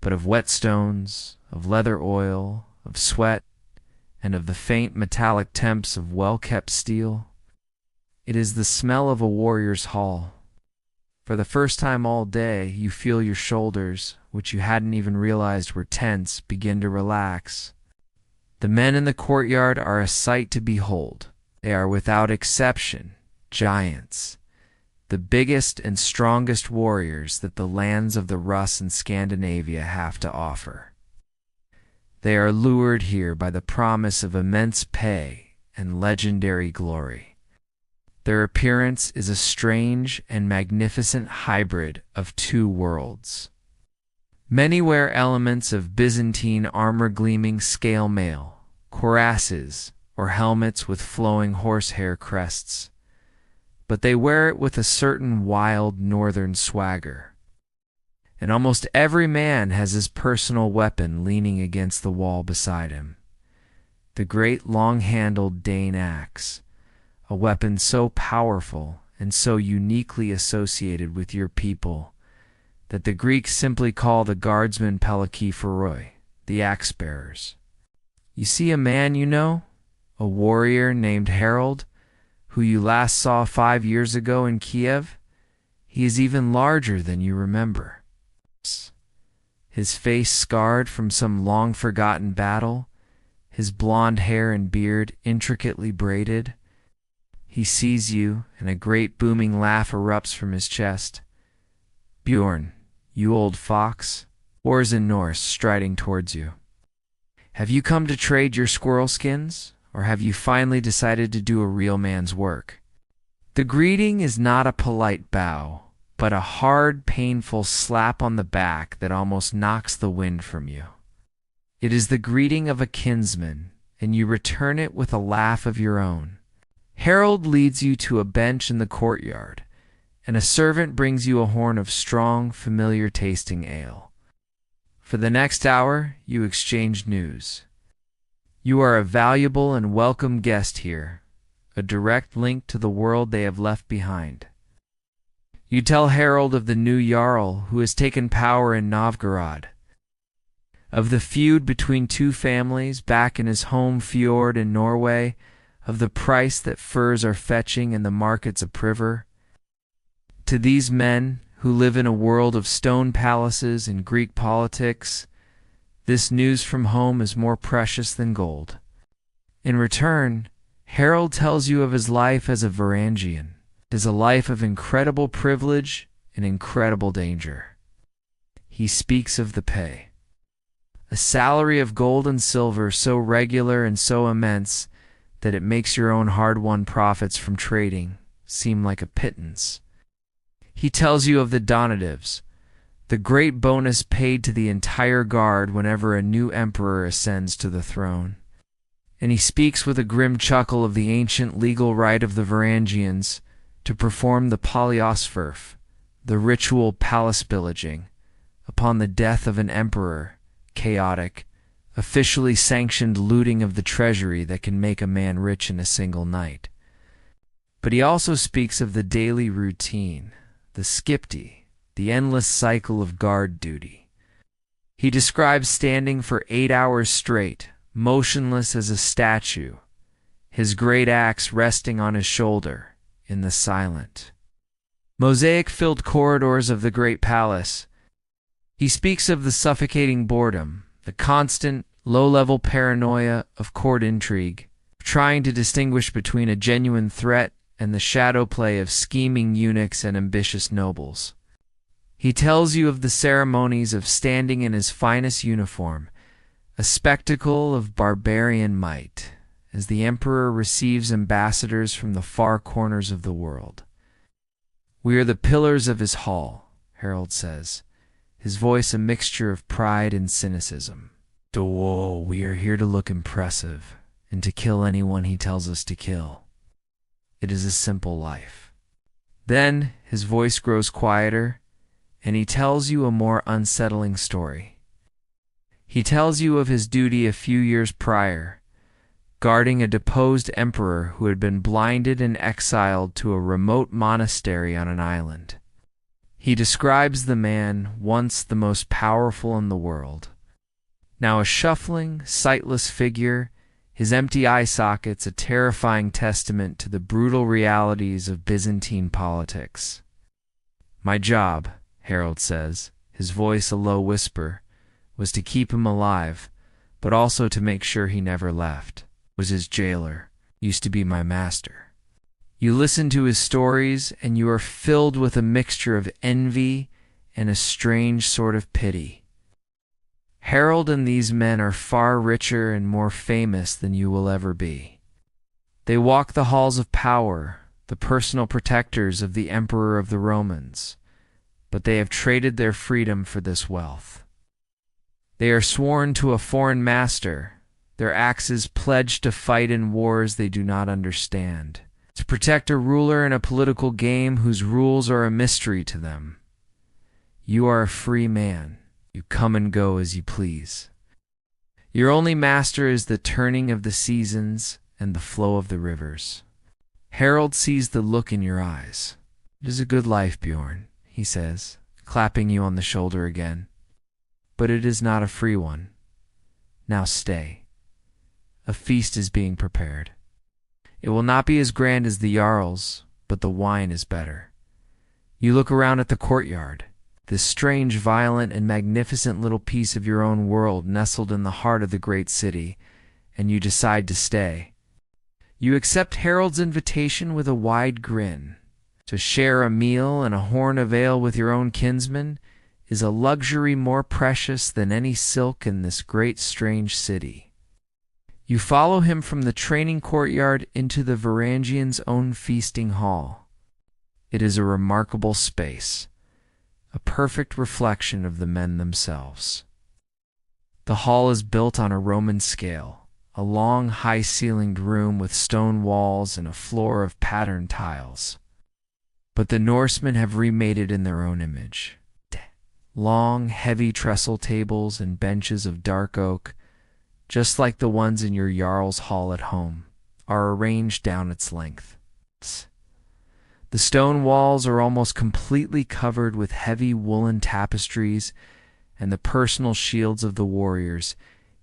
but of whetstones, of leather oil, of sweat, and of the faint metallic temps of well-kept steel. It is the smell of a warrior's hall. For the first time all day, you feel your shoulders, which you hadn't even realized were tense, begin to relax. The men in the courtyard are a sight to behold. They are without exception giants, the biggest and strongest warriors that the lands of the Rus and Scandinavia have to offer. They are lured here by the promise of immense pay and legendary glory. Their appearance is a strange and magnificent hybrid of two worlds. Many wear elements of Byzantine armor-gleaming scale mail, cuirasses, or helmets with flowing horsehair crests, but they wear it with a certain wild northern swagger. And almost every man has his personal weapon leaning against the wall beside him. The great long-handled Dane axe, a weapon so powerful and so uniquely associated with your people that the Greeks simply call the guardsmen pelakiphoroi, the axe-bearers. You see a man you know, a warrior named Harold, who you last saw 5 years ago in Kiev? He is even larger than you remember. His face scarred from some long-forgotten battle, his blonde hair and beard intricately braided. He sees you, and a great booming laugh erupts from his chest. Bjorn, you old fox, oars in Norse striding towards you. Have you come to trade your squirrel skins? Or have you finally decided to do a real man's work? The greeting is not a polite bow, but a hard, painful slap on the back that almost knocks the wind from you. It is the greeting of a kinsman, and you return it with a laugh of your own. Harold leads you to a bench in the courtyard, and a servant brings you a horn of strong, familiar-tasting ale. For the next hour, you exchange news. You are a valuable and welcome guest here, a direct link to the world they have left behind. You tell Harold of the new Jarl who has taken power in Novgorod, of the feud between two families back in his home fjord in Norway, of the price that furs are fetching in the markets of Priver. To these men, who live in a world of stone palaces and Greek politics, this news from home is more precious than gold. In return, Harold tells you of his life as a Varangian. It is a life of incredible privilege and incredible danger. He speaks of the pay. A salary of gold and silver so regular and so immense that it makes your own hard-won profits from trading seem like a pittance. He tells you of the donatives, the great bonus paid to the entire guard whenever a new emperor ascends to the throne. And he speaks with a grim chuckle of the ancient legal right of the Varangians to perform the poliosferf, the ritual palace pillaging, upon the death of an emperor, chaotic, officially sanctioned looting of the treasury that can make a man rich in a single night. But he also speaks of the daily routine, the skipti, the endless cycle of guard duty. He describes standing for 8 hours straight, motionless as a statue, his great axe resting on his shoulder in the silent, mosaic-filled corridors of the great palace. He speaks of the suffocating boredom, the constant, low-level paranoia of court intrigue, trying to distinguish between a genuine threat and the shadow play of scheming eunuchs and ambitious nobles. He tells you of the ceremonies of standing in his finest uniform, a spectacle of barbarian might, as the emperor receives ambassadors from the far corners of the world. We are the pillars of his hall, Harold says, his voice a mixture of pride and cynicism. "Whoa, we are here to look impressive, and to kill anyone he tells us to kill. It is a simple life." Then his voice grows quieter, and he tells you a more unsettling story. He tells you of his duty a few years prior, guarding a deposed emperor who had been blinded and exiled to a remote monastery on an island. He describes the man once the most powerful in the world, now a shuffling, sightless figure, his empty eye sockets a terrifying testament to the brutal realities of Byzantine politics. "My job," Harold says, his voice a low whisper, "was to keep him alive, but also to make sure he never left. Was his jailer, used to be my master." You listen to his stories, and you are filled with a mixture of envy and a strange sort of pity. Harold and these men are far richer and more famous than you will ever be. They walk the halls of power, the personal protectors of the Emperor of the Romans, but they have traded their freedom for this wealth. They are sworn to a foreign master, their axes pledged to fight in wars they do not understand, to protect a ruler in a political game whose rules are a mystery to them. You are a free man. You come and go as you please. Your only master is the turning of the seasons and the flow of the rivers. Harold sees the look in your eyes. "It is a good life, Bjorn," he says, clapping you on the shoulder again. "But it is not a free one. Now stay. A feast is being prepared. It will not be as grand as the Jarl's, but the wine is better." You look around at the courtyard, this strange, violent, and magnificent little piece of your own world nestled in the heart of the great city, and you decide to stay. You accept Harold's invitation with a wide grin. To share a meal and a horn of ale with your own kinsman is a luxury more precious than any silk in this great strange city. You follow him from the training courtyard into the Varangian's own feasting hall. It is a remarkable space, a perfect reflection of the men themselves. The hall is built on a Roman scale, a long, high-ceilinged room with stone walls and a floor of patterned tiles. But the Norsemen have remade it in their own image. Long, heavy trestle tables and benches of dark oak, just like the ones in your Jarl's hall at home, are arranged down its length. The stone walls are almost completely covered with heavy woolen tapestries and the personal shields of the warriors,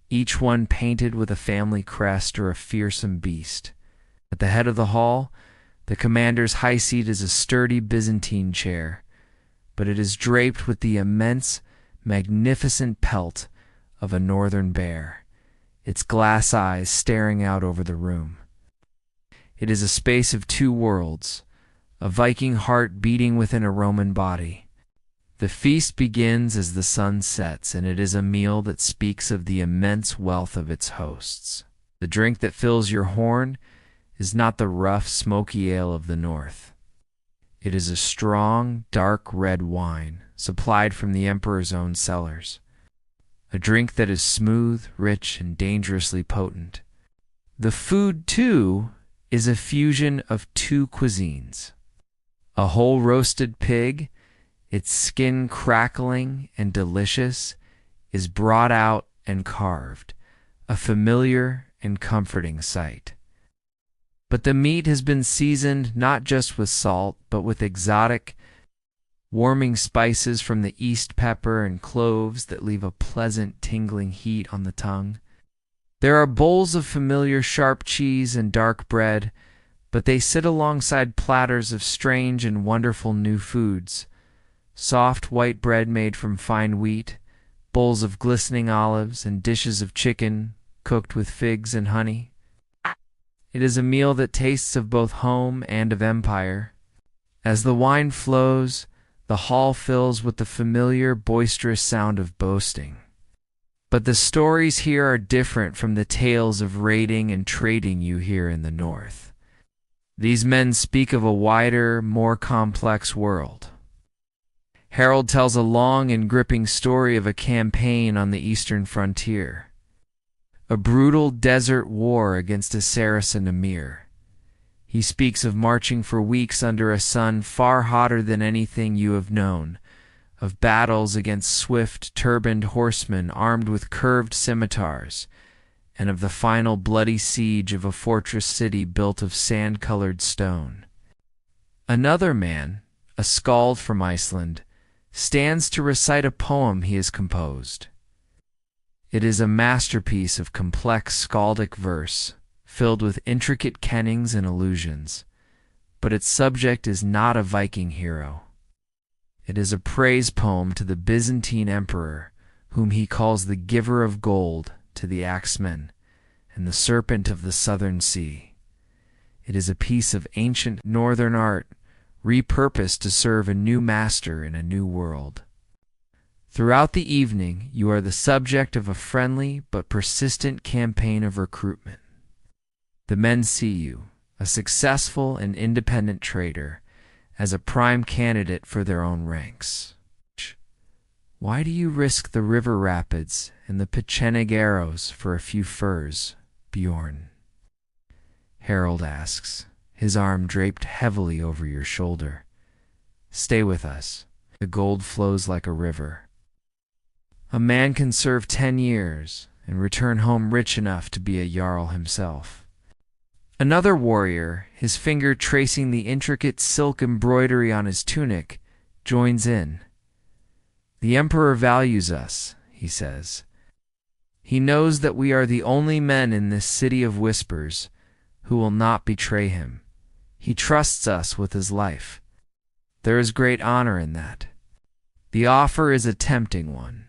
each one painted with a family crest or a fearsome beast. At the head of the hall, the commander's high seat is a sturdy Byzantine chair, but it is draped with the immense, magnificent pelt of a northern bear, its glass eyes staring out over the room. It is a space of two worlds, a Viking heart beating within a Roman body. The feast begins as the sun sets, and it is a meal that speaks of the immense wealth of its hosts. The drink that fills your horn is not the rough, smoky ale of the north. It is a strong, dark red wine supplied from the emperor's own cellars. A drink that is smooth, rich, and dangerously potent. The food, too, is a fusion of two cuisines. A whole roasted pig, its skin crackling and delicious, is brought out and carved, a familiar and comforting sight. But the meat has been seasoned not just with salt, but with exotic, warming spices from the east pepper and cloves that leave a pleasant tingling heat on the tongue. There are bowls of familiar sharp cheese and dark bread, but they sit alongside platters of strange and wonderful new foods. Soft white bread made from fine wheat, bowls of glistening olives, and dishes of chicken cooked with figs and honey. It is a meal that tastes of both home and of empire. As the wine flows, the hall fills with the familiar, boisterous sound of boasting. But the stories here are different from the tales of raiding and trading you hear in the north. These men speak of a wider, more complex world. Harold tells a long and gripping story of a campaign on the eastern frontier, a brutal desert war against a Saracen emir. He speaks of marching for weeks under a sun far hotter than anything you have known, of battles against swift, turbaned horsemen armed with curved scimitars, and of the final bloody siege of a fortress city built of sand-colored stone. Another man, a skald from Iceland, stands to recite a poem he has composed. It is a masterpiece of complex skaldic verse, filled with intricate kennings and allusions, but its subject is not a Viking hero. It is a praise poem to the Byzantine emperor, whom he calls the giver of gold to the axemen and the serpent of the southern sea. It is a piece of ancient northern art, repurposed to serve a new master in a new world. Throughout the evening, you are the subject of a friendly but persistent campaign of recruitment. The men see you, a successful and independent trader, as a prime candidate for their own ranks. Why do you risk the river rapids and the Pecheneг arrows for a few furs, Bjorn? Harold asks, his arm draped heavily over your shoulder. Stay with us. The gold flows like a river. A man can serve 10 years and return home rich enough to be a jarl himself. Another warrior, his finger tracing the intricate silk embroidery on his tunic, joins in. The emperor values us, he says. He knows that we are the only men in this city of whispers who will not betray him. He trusts us with his life. There is great honor in that. The offer is a tempting one.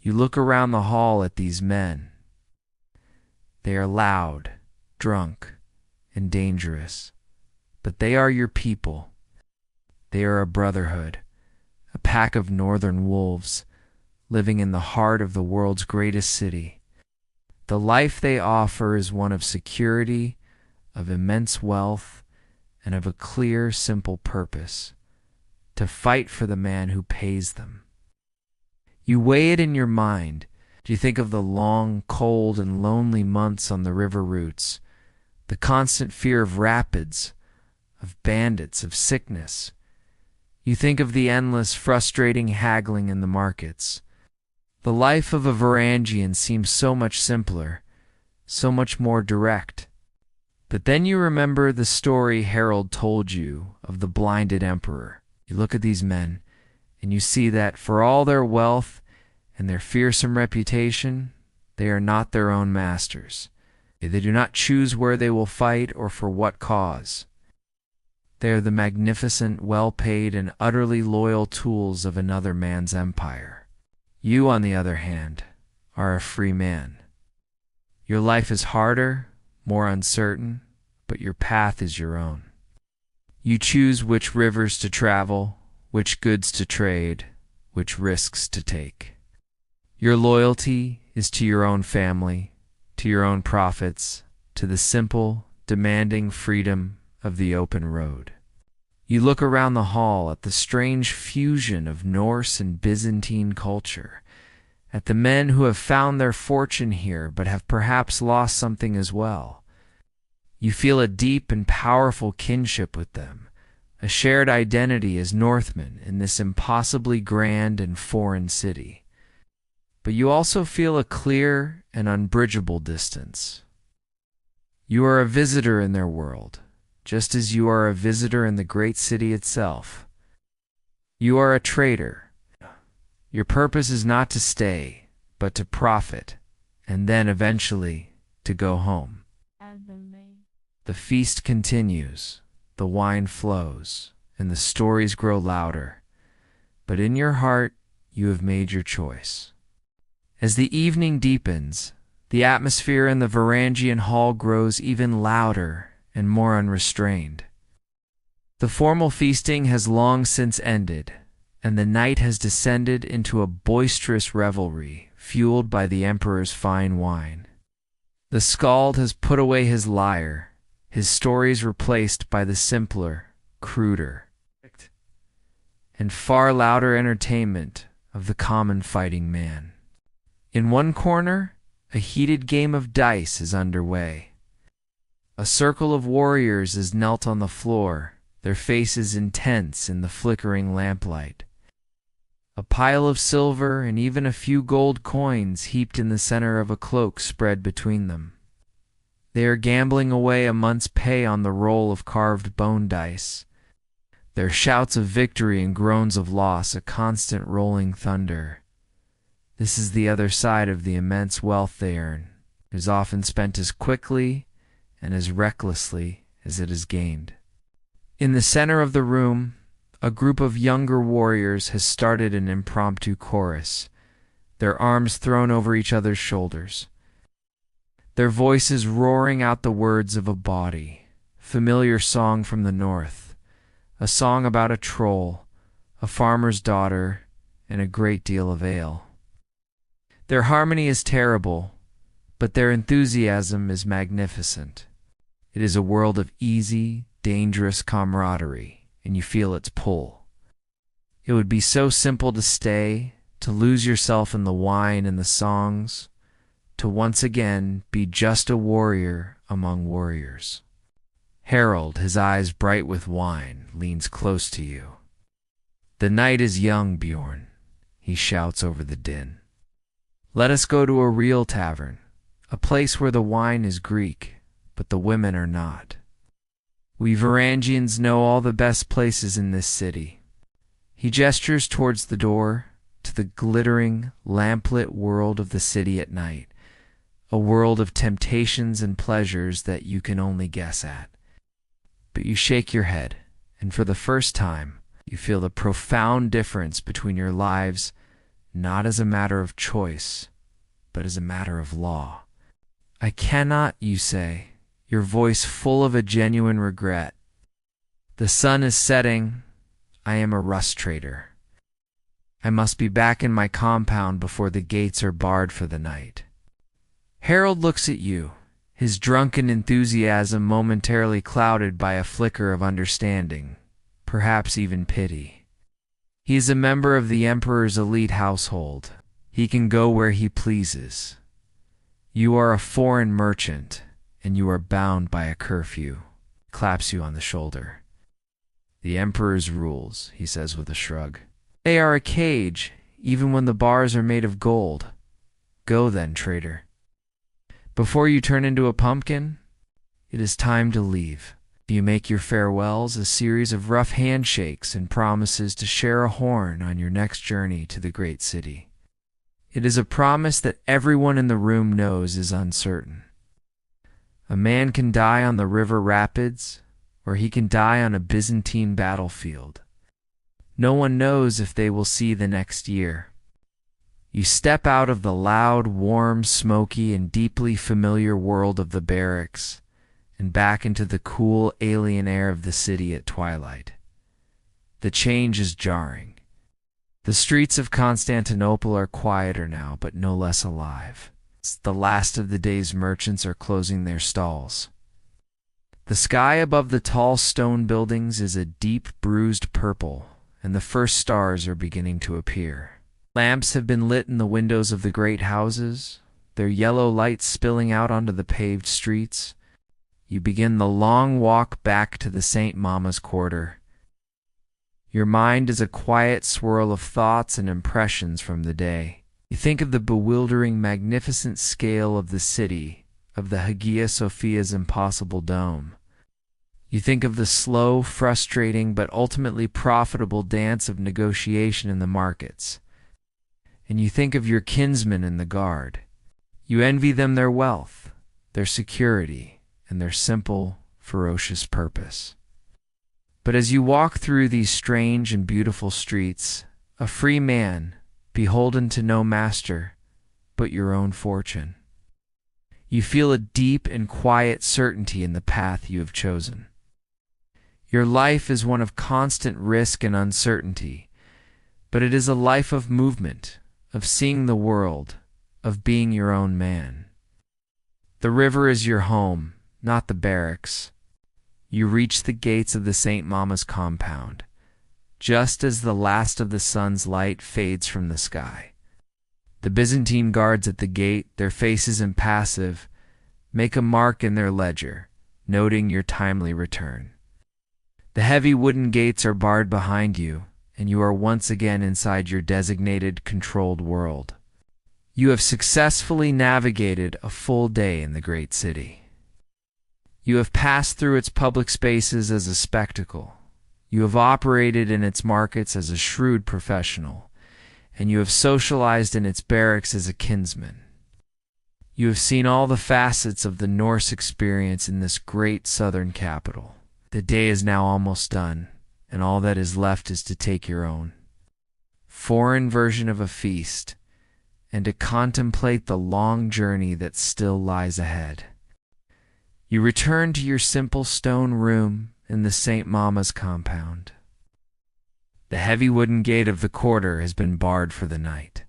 You look around the hall at these men. They are loud, drunk, and dangerous, but they are your people. They are a brotherhood, a pack of northern wolves, living in the heart of the world's greatest city. The life they offer is one of security, of immense wealth, and of a clear, simple purpose: to fight for the man who pays them. You weigh it in your mind. You think of the long, cold, and lonely months on the river routes, the constant fear of rapids, of bandits, of sickness. You think of the endless, frustrating haggling in the markets. The life of a Varangian seems so much simpler, so much more direct. But then you remember the story Harold told you of the blinded emperor. You look at these men, and you see that for all their wealth and their fearsome reputation, they are not their own masters. They do not choose where they will fight or for what cause. They are the magnificent, well-paid, and utterly loyal tools of another man's empire. You, on the other hand, are a free man. Your life is harder, more uncertain, but your path is your own. You choose which rivers to travel, which goods to trade, which risks to take. Your loyalty is to your own family, to your own profits, to the simple, demanding freedom of the open road. You look around the hall at the strange fusion of Norse and Byzantine culture, at the men who have found their fortune here but have perhaps lost something as well. You feel a deep and powerful kinship with them, a shared identity as Northmen in this impossibly grand and foreign city. But you also feel a clear and unbridgeable distance. You are a visitor in their world, just as you are a visitor in the great city itself. You are a trader. Your purpose is not to stay, but to profit, and then eventually to go home. The feast continues, the wine flows, and the stories grow louder. But in your heart, you have made your choice. As the evening deepens, the atmosphere in the Varangian hall grows even louder and more unrestrained. The formal feasting has long since ended, and the night has descended into a boisterous revelry fueled by the emperor's fine wine. The skald has put away his lyre, his stories replaced by the simpler, cruder. and far louder entertainment of the common fighting man. In one corner, a heated game of dice is underway. A circle of warriors is knelt on the floor, their faces intense in the flickering lamplight. A pile of silver and even a few gold coins heaped in the center of a cloak spread between them. They are gambling away a month's pay on the roll of carved bone dice. Their shouts of victory and groans of loss a constant rolling thunder. This is the other side of the immense wealth they earn. It is often spent as quickly and as recklessly as it is gained. In the center of the room, a group of younger warriors has started an impromptu chorus, their arms thrown over each other's shoulders. Their voices roaring out the words of a bawdy, familiar song from the north, a song about a troll, a farmer's daughter, and a great deal of ale. Their harmony is terrible, but their enthusiasm is magnificent. It is a world of easy, dangerous camaraderie, and you feel its pull. It would be so simple to stay, to lose yourself in the wine and the songs, to once again be just a warrior among warriors. Harold, his eyes bright with wine, leans close to you. "The night is young, Bjorn," he shouts over the din. "Let us go to a real tavern, a place where the wine is Greek, but the women are not. We Varangians know all the best places in this city." He gestures towards the door, to the glittering, lamplit world of the city at night, a world of temptations and pleasures that you can only guess at. But you shake your head, and for the first time, you feel the profound difference between your lives, not as a matter of choice, but as a matter of law. "I cannot," you say, your voice full of a genuine regret. "The sun is setting. I am a rust trader. I must be back in my compound before the gates are barred for the night." Harold looks at you, his drunken enthusiasm momentarily clouded by a flicker of understanding, perhaps even pity. He is a member of the Emperor's elite household. He can go where he pleases. You are a foreign merchant, and you are bound by a curfew. Claps you on the shoulder. "The Emperor's rules," he says with a shrug. "They are a cage, even when the bars are made of gold. Go then, traitor. Before you turn into a pumpkin, it is time to leave. You make your farewells a series of rough handshakes and promises to share a horn on your next journey to the great city. It is a promise that everyone in the room knows is uncertain. A man can die on the river rapids, or he can die on a Byzantine battlefield. No one knows if they will see the next year. You step out of the loud, warm, smoky, and deeply familiar world of the barracks and back into the cool, alien air of the city at twilight. The change is jarring. The streets of Constantinople are quieter now, but no less alive. The last of the day's merchants are closing their stalls. The sky above the tall stone buildings is a deep, bruised purple, and the first stars are beginning to appear. Lamps have been lit in the windows of the great houses, their yellow lights spilling out onto the paved streets. You begin the long walk back to the St. Mama's Quarter. Your mind is a quiet swirl of thoughts and impressions from the day. You think of the bewildering, magnificent scale of the city, of the Hagia Sophia's impossible dome. You think of the slow, frustrating, but ultimately profitable dance of negotiation in the markets. And you think of your kinsmen in the guard. You envy them their wealth, their security, and their simple, ferocious purpose. But as you walk through these strange and beautiful streets, a free man, beholden to no master but your own fortune, you feel a deep and quiet certainty in the path you have chosen. Your life is one of constant risk and uncertainty, but it is a life of movement, of seeing the world, of being your own man. The river is your home, not the barracks. You reach the gates of the St. Mama's compound. just as the last of the sun's light fades from the sky. The Byzantine guards at the gate, their faces impassive, make a mark in their ledger, noting your timely return. The heavy wooden gates are barred behind you, and you are once again inside your designated, controlled world. You have successfully navigated a full day in the great city. You have passed through its public spaces as a spectacle. You have operated in its markets as a shrewd professional, and you have socialized in its barracks as a kinsman. You have seen all the facets of the Norse experience in this great southern capital. The day is now almost done, and all that is left is to take your own foreign version of a feast, and to contemplate the long journey that still lies ahead. You return to your simple stone room in the St. Mama's compound. The heavy wooden gate of the quarter has been barred for the night,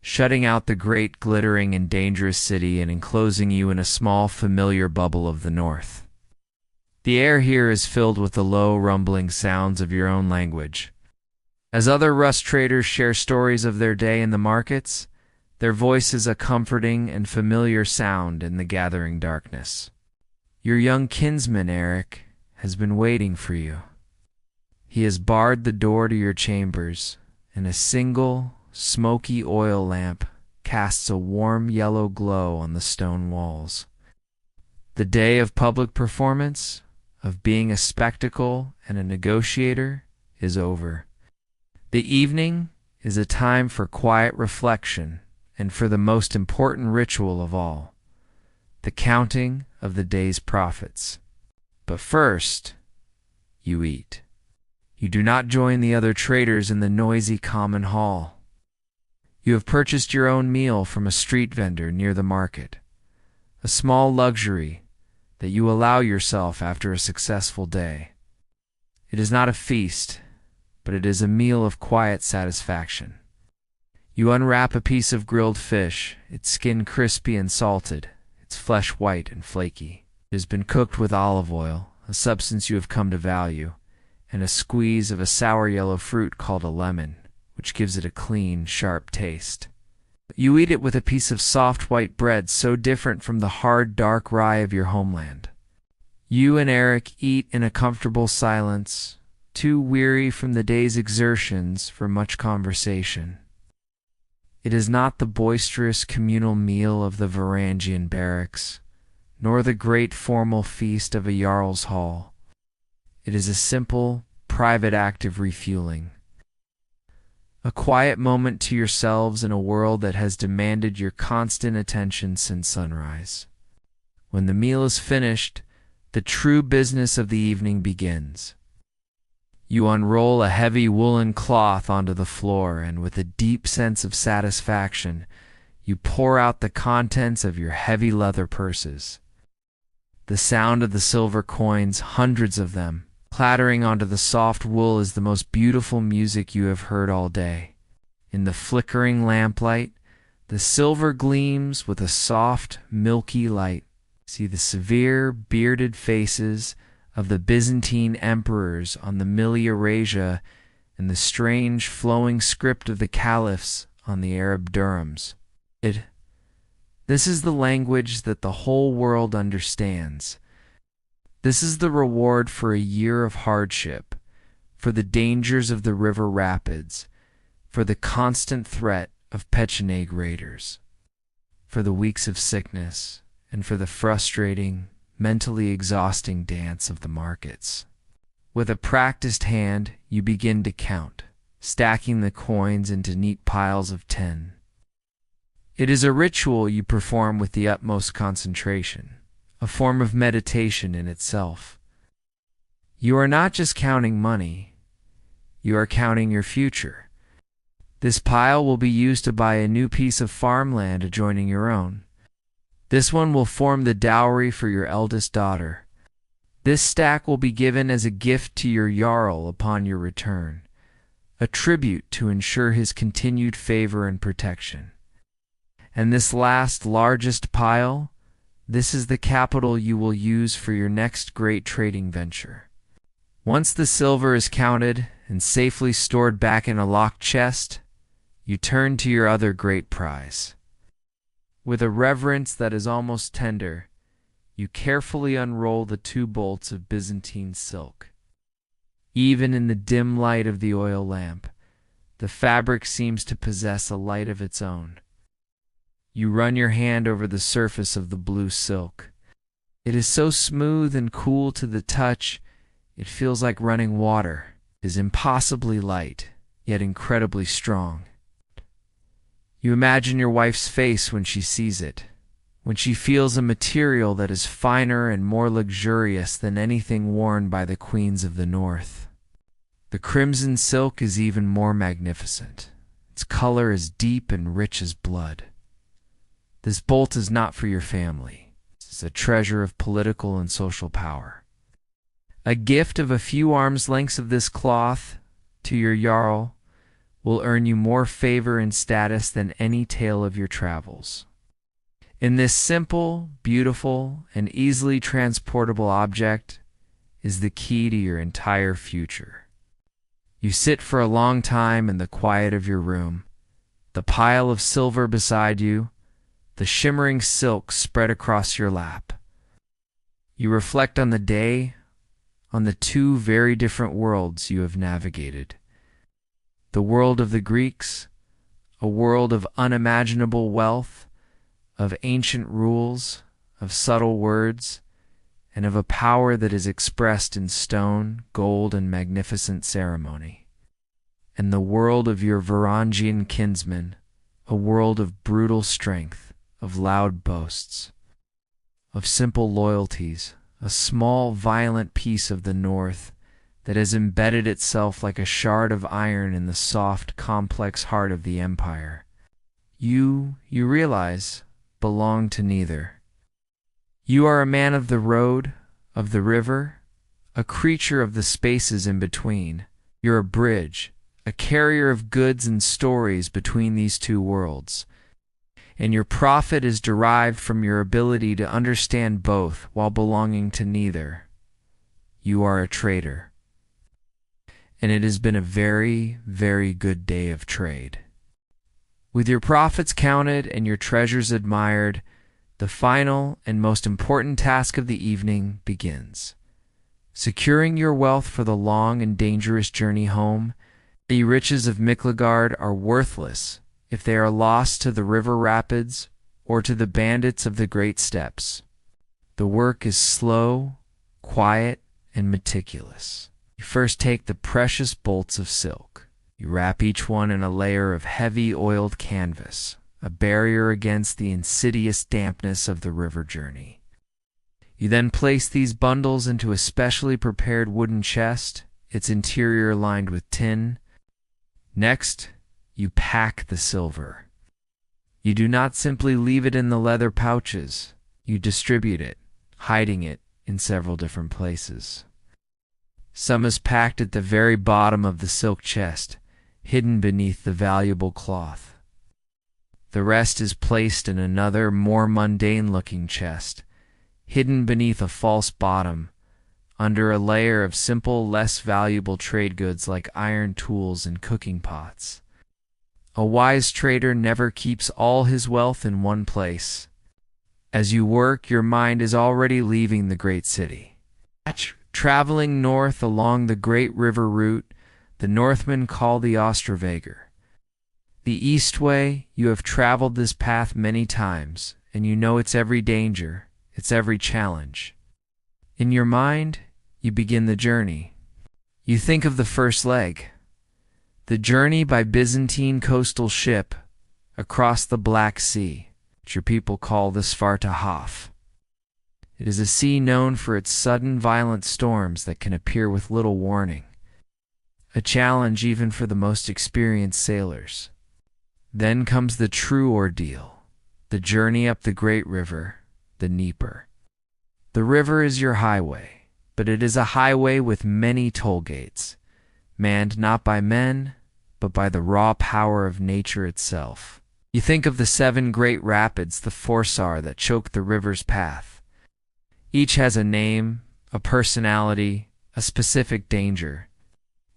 shutting out the great, glittering, and dangerous city and enclosing you in a small, familiar bubble of the north. The air here is filled with the low, rumbling sounds of your own language. As other rust traders share stories of their day in the markets, their voice is a comforting and familiar sound in the gathering darkness. Your young kinsman, Eric, has been waiting for you. He has barred the door to your chambers, and a single, smoky oil lamp casts a warm yellow glow on the stone walls. The day of public performance, of being a spectacle and a negotiator, is over. The evening is a time for quiet reflection and for the most important ritual of all, the counting of the day's profits. But first, you eat. You do not join the other traders in the noisy common hall. You have purchased your own meal from a street vendor near the market, a small luxury that you allow yourself after a successful day. It is not a feast, but it is a meal of quiet satisfaction. You unwrap a piece of grilled fish, its skin crispy and salted, its flesh white and flaky. It has been cooked with olive oil, a substance you have come to value, and a squeeze of a sour yellow fruit called a lemon, which gives it a clean, sharp taste. You eat it with a piece of soft white bread so different from the hard, dark rye of your homeland. You and Eric eat in a comfortable silence, too weary from the day's exertions for much conversation. It is not the boisterous communal meal of the Varangian barracks, nor the great formal feast of a Jarl's hall. It is a simple, private act of refueling. A quiet moment to yourselves in a world that has demanded your constant attention since sunrise. When the meal is finished, the true business of the evening begins. You unroll a heavy woolen cloth onto the floor, and with a deep sense of satisfaction, you pour out the contents of your heavy leather purses. The sound of the silver coins, hundreds of them, clattering onto the soft wool is the most beautiful music you have heard all day. In the flickering lamplight, the silver gleams with a soft, milky light. See the severe, bearded faces of the Byzantine emperors on the Miklagard and the strange, flowing script of the caliphs on the Arab dirhams. This is the language that the whole world understands. This is the reward for a year of hardship, for the dangers of the river rapids, for the constant threat of Pecheneg raiders, for the weeks of sickness, and for the frustrating, mentally exhausting dance of the markets. With a practiced hand, you begin to count, stacking the coins into neat piles of 10. It is a ritual you perform with the utmost concentration, a form of meditation in itself. You are not just counting money, you are counting your future. This pile will be used to buy a new piece of farmland adjoining your own. This one will form the dowry for your eldest daughter. This stack will be given as a gift to your Jarl upon your return, a tribute to ensure his continued favor and protection. And this last, largest pile, this is the capital you will use for your next great trading venture. Once the silver is counted and safely stored back in a locked chest, you turn to your other great prize. With a reverence that is almost tender, you carefully unroll the two bolts of Byzantine silk. Even in the dim light of the oil lamp, the fabric seems to possess a light of its own. You run your hand over the surface of the blue silk. It is so smooth and cool to the touch, it feels like running water. It is impossibly light, yet incredibly strong. You imagine your wife's face when she sees it, when she feels a material that is finer and more luxurious than anything worn by the queens of the north. The crimson silk is even more magnificent. Its color is deep and rich as blood. This bolt is not for your family. It is a treasure of political and social power. A gift of a few arms' lengths of this cloth to your Jarl will earn you more favor and status than any tale of your travels. In this simple, beautiful, and easily transportable object is the key to your entire future. You sit for a long time in the quiet of your room, the pile of silver beside you, the shimmering silk spread across your lap. You reflect on the day, on the two very different worlds you have navigated. The world of the Greeks, a world of unimaginable wealth, of ancient rules, of subtle words, and of a power that is expressed in stone, gold, and magnificent ceremony. And the world of your Varangian kinsmen, a world of brutal strength, of loud boasts, of simple loyalties, a small, violent piece of the north that has embedded itself like a shard of iron in the soft, complex heart of the empire. You realize, belong to neither. You are a man of the road, of the river, a creature of the spaces in between. You're a bridge, a carrier of goods and stories between these two worlds. And your profit is derived from your ability to understand both while belonging to neither. You are a trader. And it has been a very, very good day of trade. With your profits counted and your treasures admired, the final and most important task of the evening begins. Securing your wealth for the long and dangerous journey home, the riches of Miklagard are worthless if they are lost to the river rapids or to the bandits of the great steppes. The work is slow, quiet, and meticulous. You first take the precious bolts of silk. You wrap each one in a layer of heavy oiled canvas, a barrier against the insidious dampness of the river journey. You then place these bundles into a specially prepared wooden chest, its interior lined with tin. Next, you pack the silver. You do not simply leave it in the leather pouches. You distribute it, hiding it in several different places. Some is packed at the very bottom of the silk chest, hidden beneath the valuable cloth. The rest is placed in another, more mundane-looking chest, hidden beneath a false bottom, under a layer of simple, less valuable trade goods like iron tools and cooking pots. A wise trader never keeps all his wealth in one place. As you work, your mind is already leaving the great city. Traveling north along the great river route, the Northmen call the Osterweger. The east way, you have traveled this path many times, and you know its every danger, its every challenge. In your mind, you begin the journey. You think of the first leg, the journey by Byzantine coastal ship across the Black Sea, which your people call the Svartalhav. It is a sea known for its sudden violent storms that can appear with little warning, a challenge even for the most experienced sailors. Then comes the true ordeal, the journey up the great river, the Dnieper. The river is your highway, but it is a highway with many toll gates, manned not by men, but by the raw power of nature itself. You think of the 7 great rapids, the Forsar, that choke the river's path. Each has a name, a personality, a specific danger.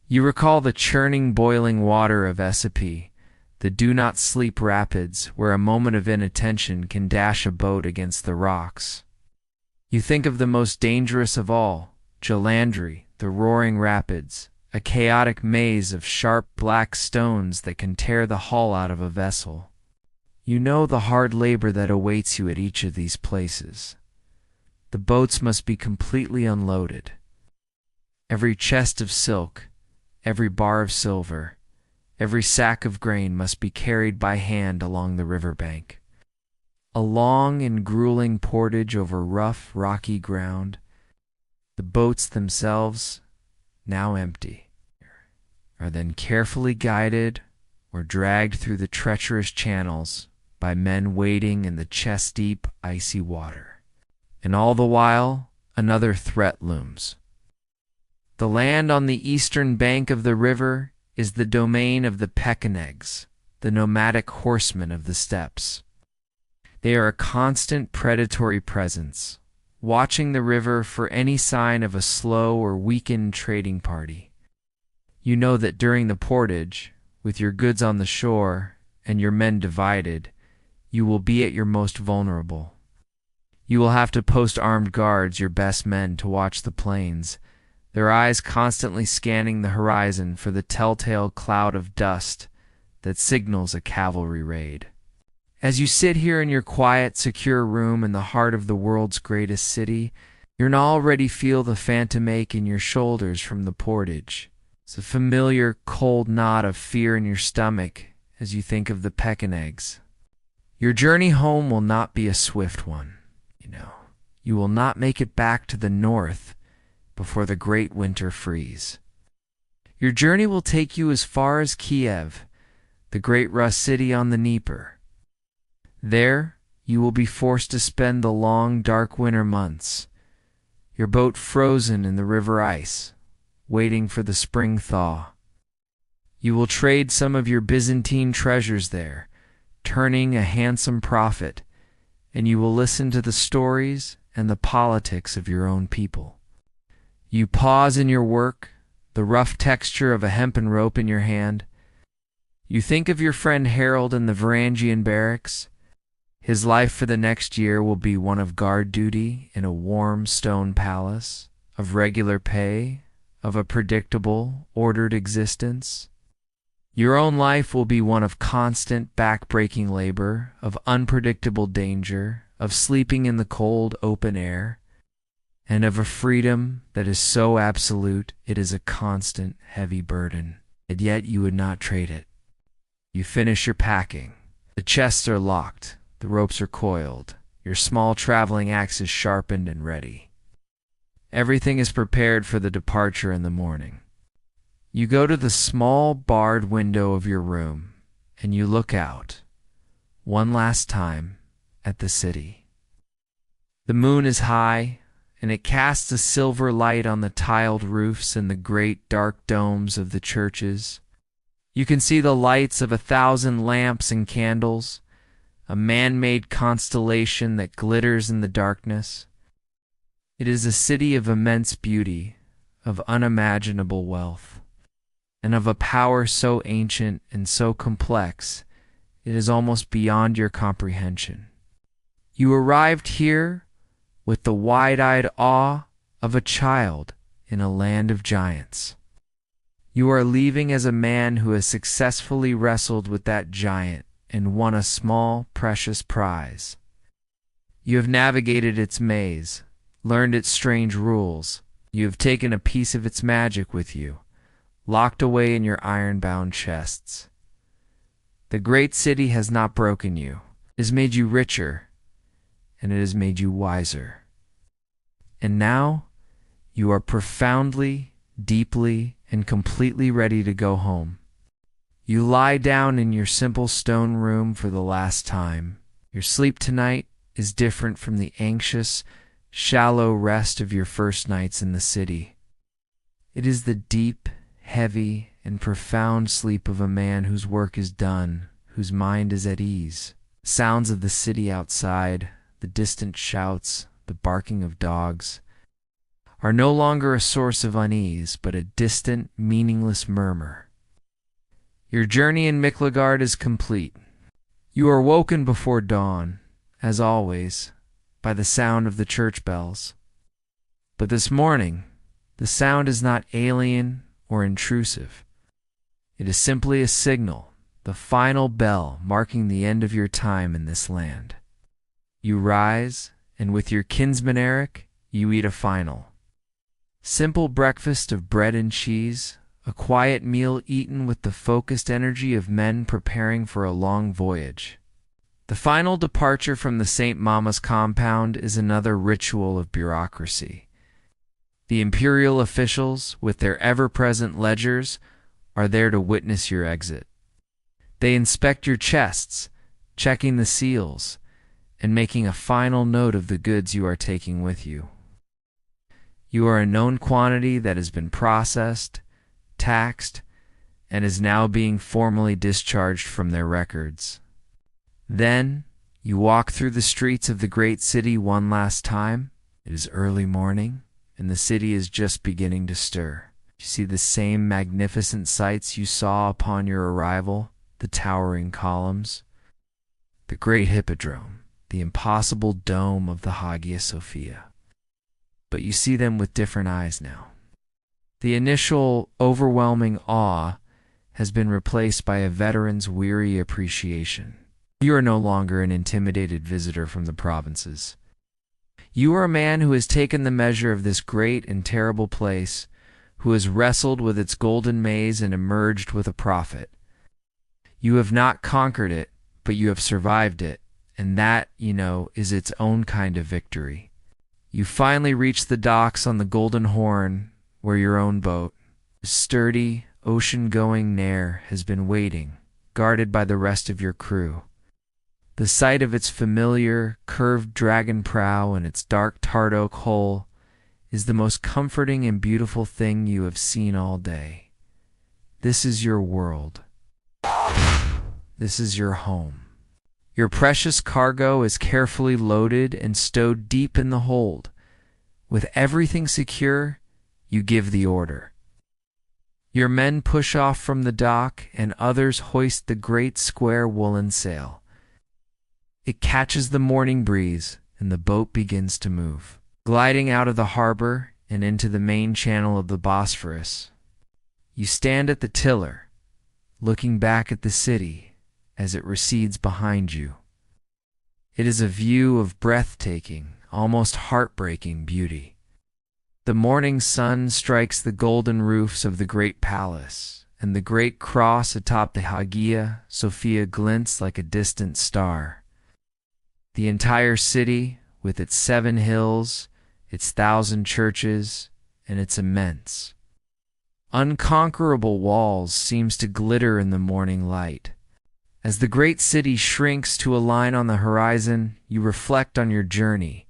You recall the churning, boiling water of Essipe, the do-not-sleep rapids where a moment of inattention can dash a boat against the rocks. You think of the most dangerous of all, Jalandri, the roaring rapids, a chaotic maze of sharp black stones that can tear the hull out of a vessel. You know the hard labor that awaits you at each of these places. The boats must be completely unloaded. Every chest of silk, every bar of silver, every sack of grain must be carried by hand along the riverbank. A long and grueling portage over rough, rocky ground. The boats themselves, now empty, are then carefully guided or dragged through the treacherous channels by men wading in the chest-deep, icy water. And all the while, another threat looms. The land on the eastern bank of the river is the domain of the Pechenegs, the nomadic horsemen of the steppes. They are a constant predatory presence, watching the river for any sign of a slow or weakened trading party. You know that during the portage, with your goods on the shore and your men divided, you will be at your most vulnerable. You will have to post armed guards, your best men, to watch the plains, their eyes constantly scanning the horizon for the telltale cloud of dust that signals a cavalry raid. As you sit here in your quiet, secure room in the heart of the world's greatest city, you already feel the phantom ache in your shoulders from the portage. It's a familiar, cold knot of fear in your stomach as you think of the Pechenegs. Your journey home will not be a swift one, you know. You will not make it back to the north before the great winter freeze. Your journey will take you as far as Kiev, the great Rus city on the Dnieper. There, you will be forced to spend the long, dark winter months, your boat frozen in the river ice, waiting for the spring thaw. You will trade some of your Byzantine treasures there, turning a handsome profit, and you will listen to the stories and the politics of your own people. You pause in your work, the rough texture of a hempen rope in your hand. You think of your friend Harold in the Varangian barracks. His life for the next year will be one of guard duty in a warm stone palace, of regular pay, of a predictable, ordered existence. Your own life will be one of constant, back-breaking labor, of unpredictable danger, of sleeping in the cold, open air, and of a freedom that is so absolute it is a constant, heavy burden. And yet you would not trade it. You finish your packing. The chests are locked. The ropes are coiled. Your small traveling axe is sharpened and ready. Everything is prepared for the departure in the morning. You go to the small barred window of your room, and you look out, one last time, at the city. The moon is high, and it casts a silver light on the tiled roofs and the great dark domes of the churches. You can see the lights of 1,000 lamps and candles, a man-made constellation that glitters in the darkness. It is a city of immense beauty, of unimaginable wealth, and of a power so ancient and so complex it is almost beyond your comprehension. You arrived here with the wide-eyed awe of a child in a land of giants. You are leaving as a man who has successfully wrestled with that giant and won a small, precious prize. You have navigated its maze, learned its strange rules. You have taken a piece of its magic with you, locked away in your iron-bound chests. The great city has not broken you. It has made you richer, and it has made you wiser. And now, you are profoundly, deeply, and completely ready to go home. You lie down in your simple stone room for the last time. Your sleep tonight is different from the anxious, shallow rest of your first nights in the city. It is the deep, heavy, and profound sleep of a man whose work is done, whose mind is at ease. Sounds of the city outside, the distant shouts, the barking of dogs, are no longer a source of unease, but a distant, meaningless murmur. Your journey in Miklagard is complete. You are woken before dawn, as always, by the sound of the church bells. But this morning, the sound is not alien or intrusive. It is simply a signal, the final bell marking the end of your time in this land. You rise, and with your kinsman Eric, you eat a final simple breakfast of bread and cheese, a quiet meal eaten with the focused energy of men preparing for a long voyage. The final departure from the St. Mama's compound is another ritual of bureaucracy. The imperial officials, with their ever-present ledgers, are there to witness your exit. They inspect your chests, checking the seals, and making a final note of the goods you are taking with you. You are a known quantity that has been processed, taxed, and is now being formally discharged from their records. Then, you walk through the streets of the great city one last time. It is early morning, and the city is just beginning to stir. You see the same magnificent sights you saw upon your arrival, the towering columns, the great hippodrome, the impossible dome of the Hagia Sophia. But you see them with different eyes now. The initial overwhelming awe has been replaced by a veteran's weary appreciation. You are no longer an intimidated visitor from the provinces. You are a man who has taken the measure of this great and terrible place, who has wrestled with its golden maze and emerged with a profit. You have not conquered it, but you have survived it, and that, is its own kind of victory. You finally reach the docks on the Golden Horn, where your own boat, a sturdy, ocean-going Nair, has been waiting, guarded by the rest of your crew. The sight of its familiar, curved dragon prow and its dark tarred oak hull is the most comforting and beautiful thing you have seen all day. This is your world. This is your home. Your precious cargo is carefully loaded and stowed deep in the hold. With everything secure, you give the order. Your men push off from the dock, and others hoist the great square woolen sail. It catches the morning breeze, and the boat begins to move, gliding out of the harbor and into the main channel of the Bosphorus. You stand at the tiller, looking back at the city as it recedes behind you. It is a view of breathtaking, almost heartbreaking beauty. The morning sun strikes the golden roofs of the great palace, and the great cross atop the Hagia Sophia glints like a distant star. The entire city, with its 7 hills, its 1,000 churches, and its immense, unconquerable walls, seems to glitter in the morning light. As the great city shrinks to a line on the horizon, you reflect on your journey.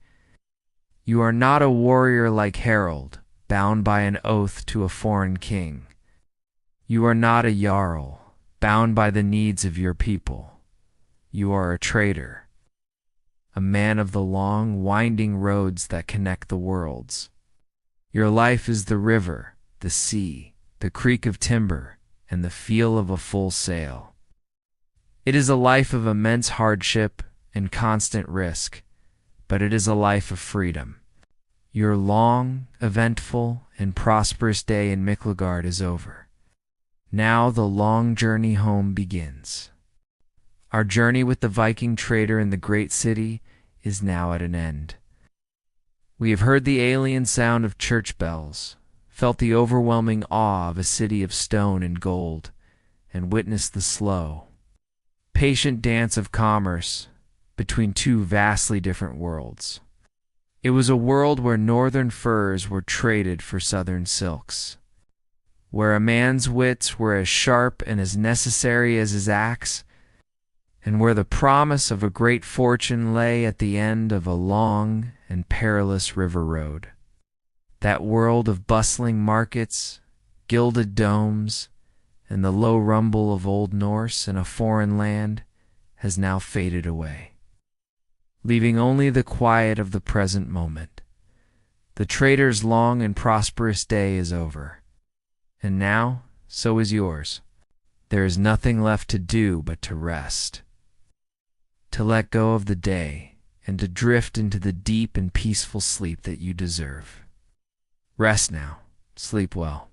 You are not a warrior like Harold, bound by an oath to a foreign king. You are not a jarl, bound by the needs of your people. You are a trader, a man of the long, winding roads that connect the worlds. Your life is the river, the sea, the creak of timber, and the feel of a full sail. It is a life of immense hardship and constant risk, but it is a life of freedom. Your long, eventful, and prosperous day in Miklagard is over. Now the long journey home begins. Our journey with the Viking trader in the great city is now at an end. We have heard the alien sound of church bells, felt the overwhelming awe of a city of stone and gold, and witnessed the slow, patient dance of commerce between two vastly different worlds. It was a world where northern furs were traded for southern silks, where a man's wits were as sharp and as necessary as his axe, and where the promise of a great fortune lay at the end of a long and perilous river road. That world of bustling markets, gilded domes, and the low rumble of Old Norse in a foreign land has now faded away, leaving only the quiet of the present moment. The trader's long and prosperous day is over, and now so is yours. There is nothing left to do but to rest, to let go of the day, and to drift into the deep and peaceful sleep that you deserve. Rest now. Sleep well.